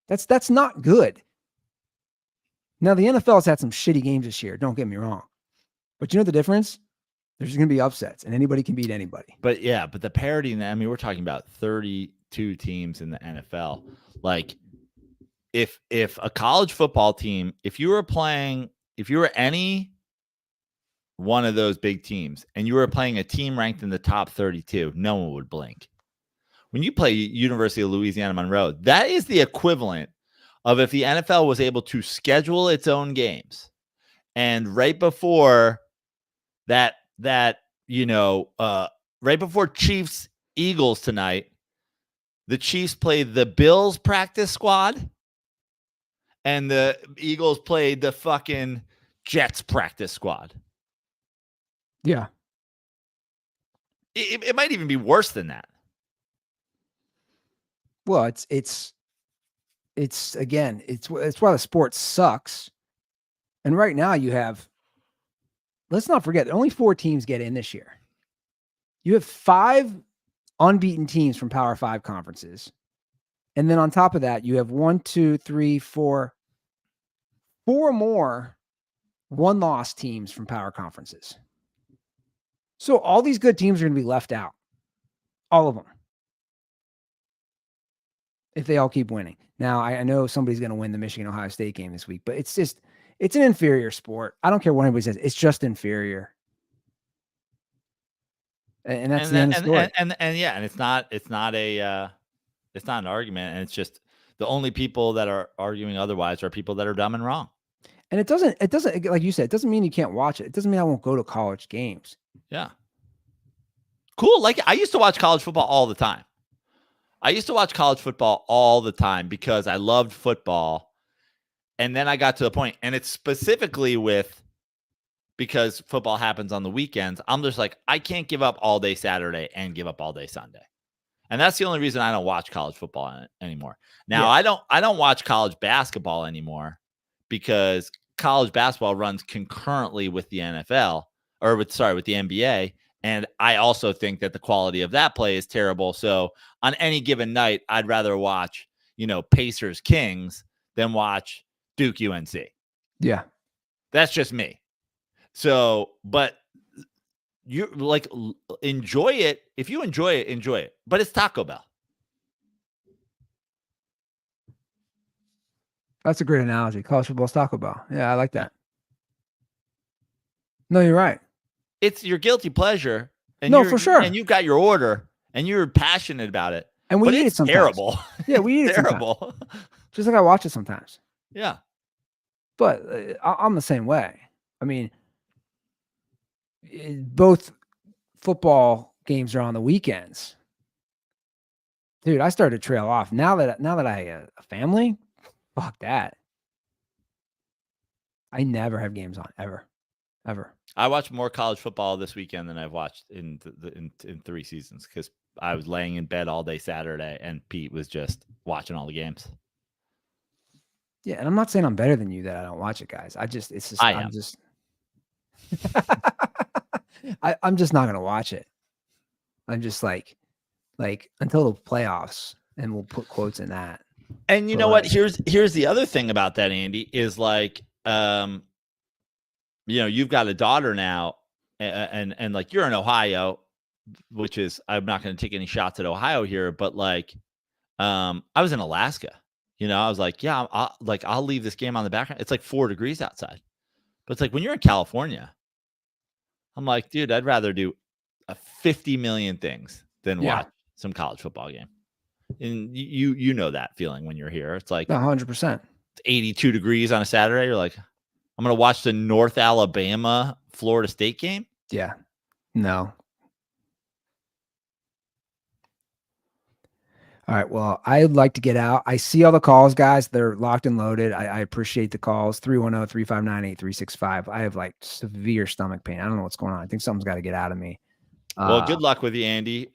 That's not good. Now, the NFL has had some shitty games this year. Don't get me wrong. But you know the difference? There's going to be upsets, and anybody can beat anybody. But the parity in that, I mean, we're talking about 32 teams in the NFL. Like, if a college football team, if you were any one of those big teams and you were playing a team ranked in the top 32, no one would blink. When you play University of Louisiana Monroe, that is the equivalent of if the NFL was able to schedule its own games, and right before right before Chiefs Eagles tonight, the Chiefs played the Bills practice squad and the Eagles played the fucking Jets practice squad. Yeah. It might even be worse than that. Well, it's why the sport sucks. And right now you have, let's not forget, only 4 teams get in this year. You have 5 unbeaten teams from Power 5 conferences. And then on top of that, you have 4 more one-loss teams from Power conferences. So all these good teams are going to be left out. All of them. If they all keep winning. Now, I know somebody's going to win the Michigan-Ohio State game this week, but it's an inferior sport. I don't care what anybody says. It's just inferior. And that's the end of the story. And it's not an argument. And it's just the only people that are arguing otherwise are people that are dumb and wrong. And it doesn't, like you said, it doesn't mean you can't watch it. It doesn't mean I won't go to college games. Yeah. Cool. Like, I used to watch college football all the time. Because I loved football. And then I got to the point, and it's specifically because football happens on the weekends. I'm just like, I can't give up all day Saturday and give up all day Sunday. And that's the only reason I don't watch college football anymore. Now, yeah. I don't watch college basketball anymore because college basketball runs concurrently with the NFL with the NBA. And I also think that the quality of that play is terrible. So on any given night, I'd rather watch, Pacers Kings than watch Duke UNC. Yeah. That's just me. So, but you enjoy it. If you enjoy it, enjoy it. But it's Taco Bell. That's a great analogy. College football is Taco Bell. Yeah, I like that. No, you're right. It's your guilty pleasure. And for sure. And you've got your order and you're passionate about it. And we eat it sometimes. Terrible. Yeah, we eat it terrible. Sometimes. Just like I watch it sometimes. Yeah. But I'm the same way. I mean, both football games are on the weekends. Dude, I started to trail off. Now that I have a family, fuck that. I never have games on, ever. I watched more college football this weekend than I've watched in 3 seasons because I was laying in bed all day Saturday and Pete was just watching all the games. Yeah, and I'm not saying I'm better than you that I don't watch it, guys. I'm just I'm just not gonna watch it. I'm just like until the playoffs, and we'll put quotes in that. And you know what? Here's the other thing about that, Andy, is like, you've got a daughter now, and like you're in Ohio, which is, I'm not going to take any shots at Ohio here, but like, I was in Alaska. I was like, yeah, I'll leave this game on the background. It's like 4 degrees outside, but it's like when you're in California, I'm like, dude, I'd rather do 50 million things than watch some college football game. And you know that feeling when you're here. It's like 100%. 82 degrees on a Saturday. You're like, I'm going to watch the North Alabama Florida State game. Yeah. No. All right. Well, I'd like to get out. I see all the calls, guys. They're locked and loaded. I appreciate the calls. 310-359-8365. I have like severe stomach pain. I don't know what's going on. I think something's got to get out of me. Well, good luck with you, Andy.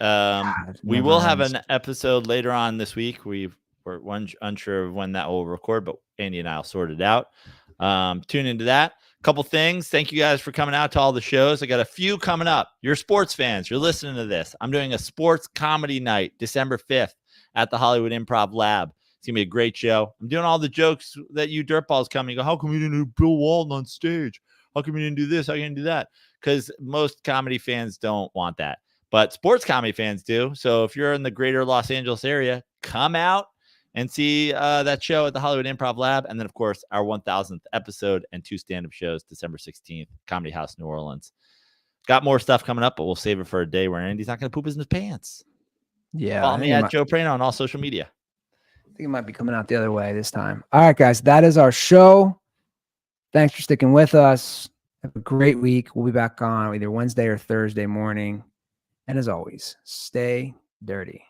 We will have an episode later on this week. We're unsure of when that will record, but Andy and I will sort it out. Tune into that. Couple things. Thank you guys for coming out to all the shows. I got a few coming up. You're sports fans. You're listening to this. I'm doing a sports comedy night, December 5th at the Hollywood Improv Lab. It's going to be a great show. I'm doing all the jokes that you dirtballs come and you go, how come you didn't do Bill Walton on stage? How come you didn't do this? How come you didn't do that? Because most comedy fans don't want that. But sports comedy fans do. So if you're in the greater Los Angeles area, come out and see that show at the Hollywood Improv Lab. And then, of course, our 1000th episode and 2 stand-up shows, December 16th, Comedy House, New Orleans. Got more stuff coming up, but we'll save it for a day where Andy's not going to poop his pants. Yeah. Follow me at Joe Prano on all social media. I think it might be coming out the other way this time. All right, guys, that is our show. Thanks for sticking with us. Have a great week. We'll be back on either Wednesday or Thursday morning. And as always, stay dirty.